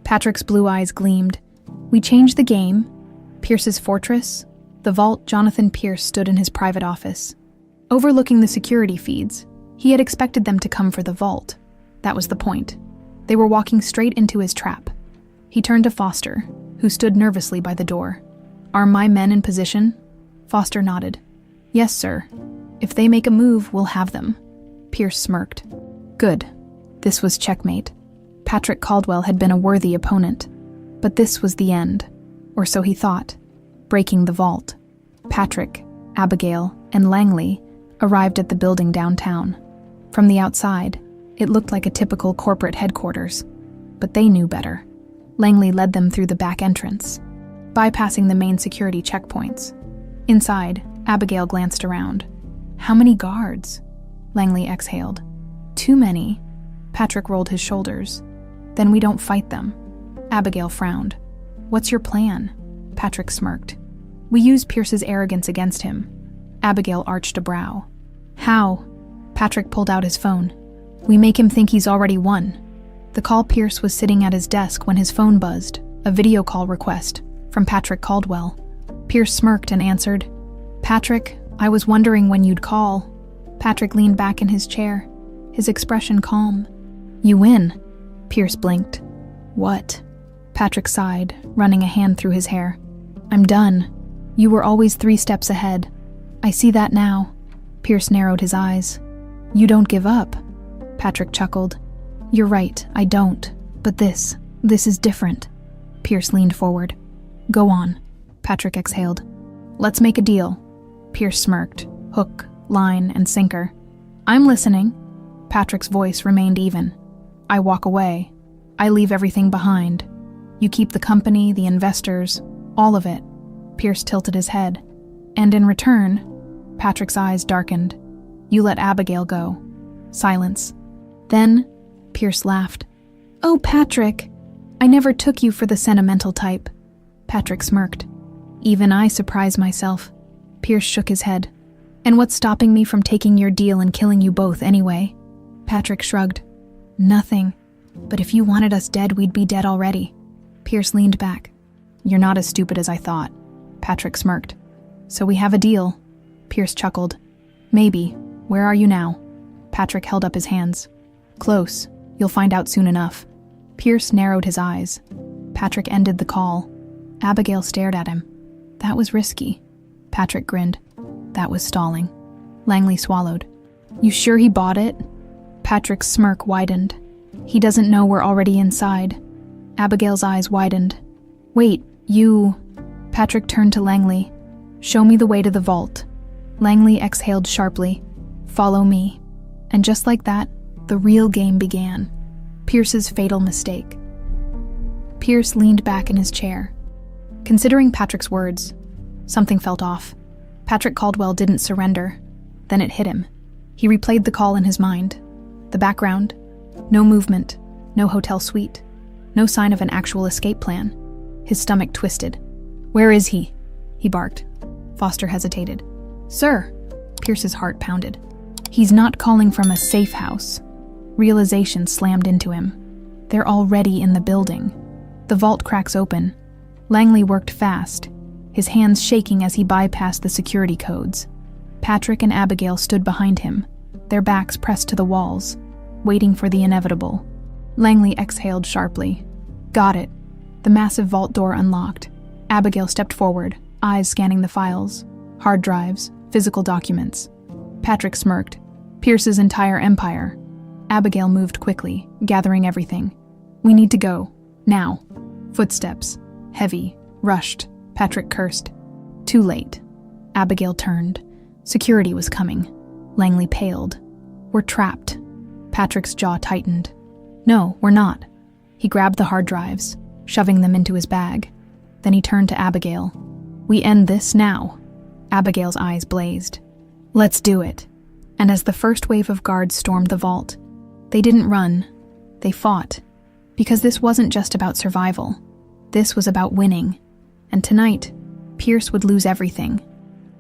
Patrick's blue eyes gleamed. "We changed the game. Pierce's fortress, the vault." Jonathan Pierce stood in his private office, overlooking the security feeds. He had expected them to come for the vault. That was the point. They were walking straight into his trap. He turned to Foster, who stood nervously by the door. "Are my men in position?" Foster nodded. "Yes, sir. If they make a move, we'll have them." Pierce smirked. Good. This was checkmate. Patrick Caldwell had been a worthy opponent. But this was the end, or so he thought. Breaking the vault. Patrick, Abigail, and Langley arrived at the building downtown. From the outside, it looked like a typical corporate headquarters. But they knew better. Langley led them through the back entrance, bypassing the main security checkpoints. Inside, Abigail glanced around. "How many guards?" Langley exhaled. "Too many." Patrick rolled his shoulders. "Then we don't fight them." Abigail frowned. "What's your plan?" Patrick smirked. "We use Pierce's arrogance against him." Abigail arched a brow. "How?" Patrick pulled out his phone. "We make him think he's already won." The call. Pierce was sitting at his desk when his phone buzzed, a video call request from Patrick Caldwell. Pierce smirked and answered. "Patrick, I was wondering when you'd call." Patrick leaned back in his chair, his expression calm. "You win." Pierce blinked. "What?" Patrick sighed, running a hand through his hair. "I'm done. You were always 3 steps ahead. I see that now." Pierce narrowed his eyes. "You don't give up." Patrick chuckled. "You're right, I don't. But this is different." Pierce leaned forward. "Go on." Patrick exhaled. "Let's make a deal." Pierce smirked. "Hook, line, and sinker." "I'm listening." Patrick's voice remained even. "I walk away. I leave everything behind. You keep the company, the investors, all of it." Pierce tilted his head. "And in return," Patrick's eyes darkened, "you let Abigail go." Silence. "Then," Pierce laughed. "Oh, Patrick, I never took you for the sentimental type." Patrick smirked. "Even I surprise myself." Pierce shook his head. "And what's stopping me from taking your deal and killing you both anyway?" Patrick shrugged. "Nothing. But if you wanted us dead, we'd be dead already." Pierce leaned back. "You're not as stupid as I thought." Patrick smirked. "So we have a deal." Pierce chuckled. "Maybe. Where are you now?" Patrick held up his hands. "Close. You'll find out soon enough." Pierce narrowed his eyes. Patrick ended the call. Abigail stared at him. That was risky. Patrick grinned. That was stalling. Langley swallowed. "You sure he bought it?" Patrick's smirk widened. "He doesn't know we're already inside." Abigail's eyes widened. "Wait, you..." Patrick turned to Langley. "Show me the way to the vault." Langley exhaled sharply. "Follow me." And just like that, the real game began. Pierce's fatal mistake. Pierce leaned back in his chair. Considering Patrick's words, something felt off. Patrick Caldwell didn't surrender. Then it hit him. He replayed the call in his mind. The background. No movement. No hotel suite. No sign of an actual escape plan. His stomach twisted. "Where is he?" he barked. Foster hesitated. "Sir." Pierce's heart pounded. "He's not calling from a safe house." Realization slammed into him. They're already in the building. The vault cracks open. Langley worked fast, his hands shaking as he bypassed the security codes. Patrick and Abigail stood behind him, their backs pressed to the walls, waiting for the inevitable. Langley exhaled sharply. Got it. The massive vault door unlocked. Abigail stepped forward, eyes scanning the files, hard drives, physical documents. Patrick smirked. Pierce's entire empire. Abigail moved quickly, gathering everything. We need to go. Now. Footsteps. Heavy. Rushed. Patrick cursed. Too late. Abigail turned. Security was coming. Langley paled. We're trapped. Patrick's jaw tightened. No, we're not. He grabbed the hard drives, shoving them into his bag. Then he turned to Abigail. We end this now. Abigail's eyes blazed. "Let's do it." And as the first wave of guards stormed the vault, they didn't run, they fought. Because this wasn't just about survival. This was about winning. And tonight, Pierce would lose everything.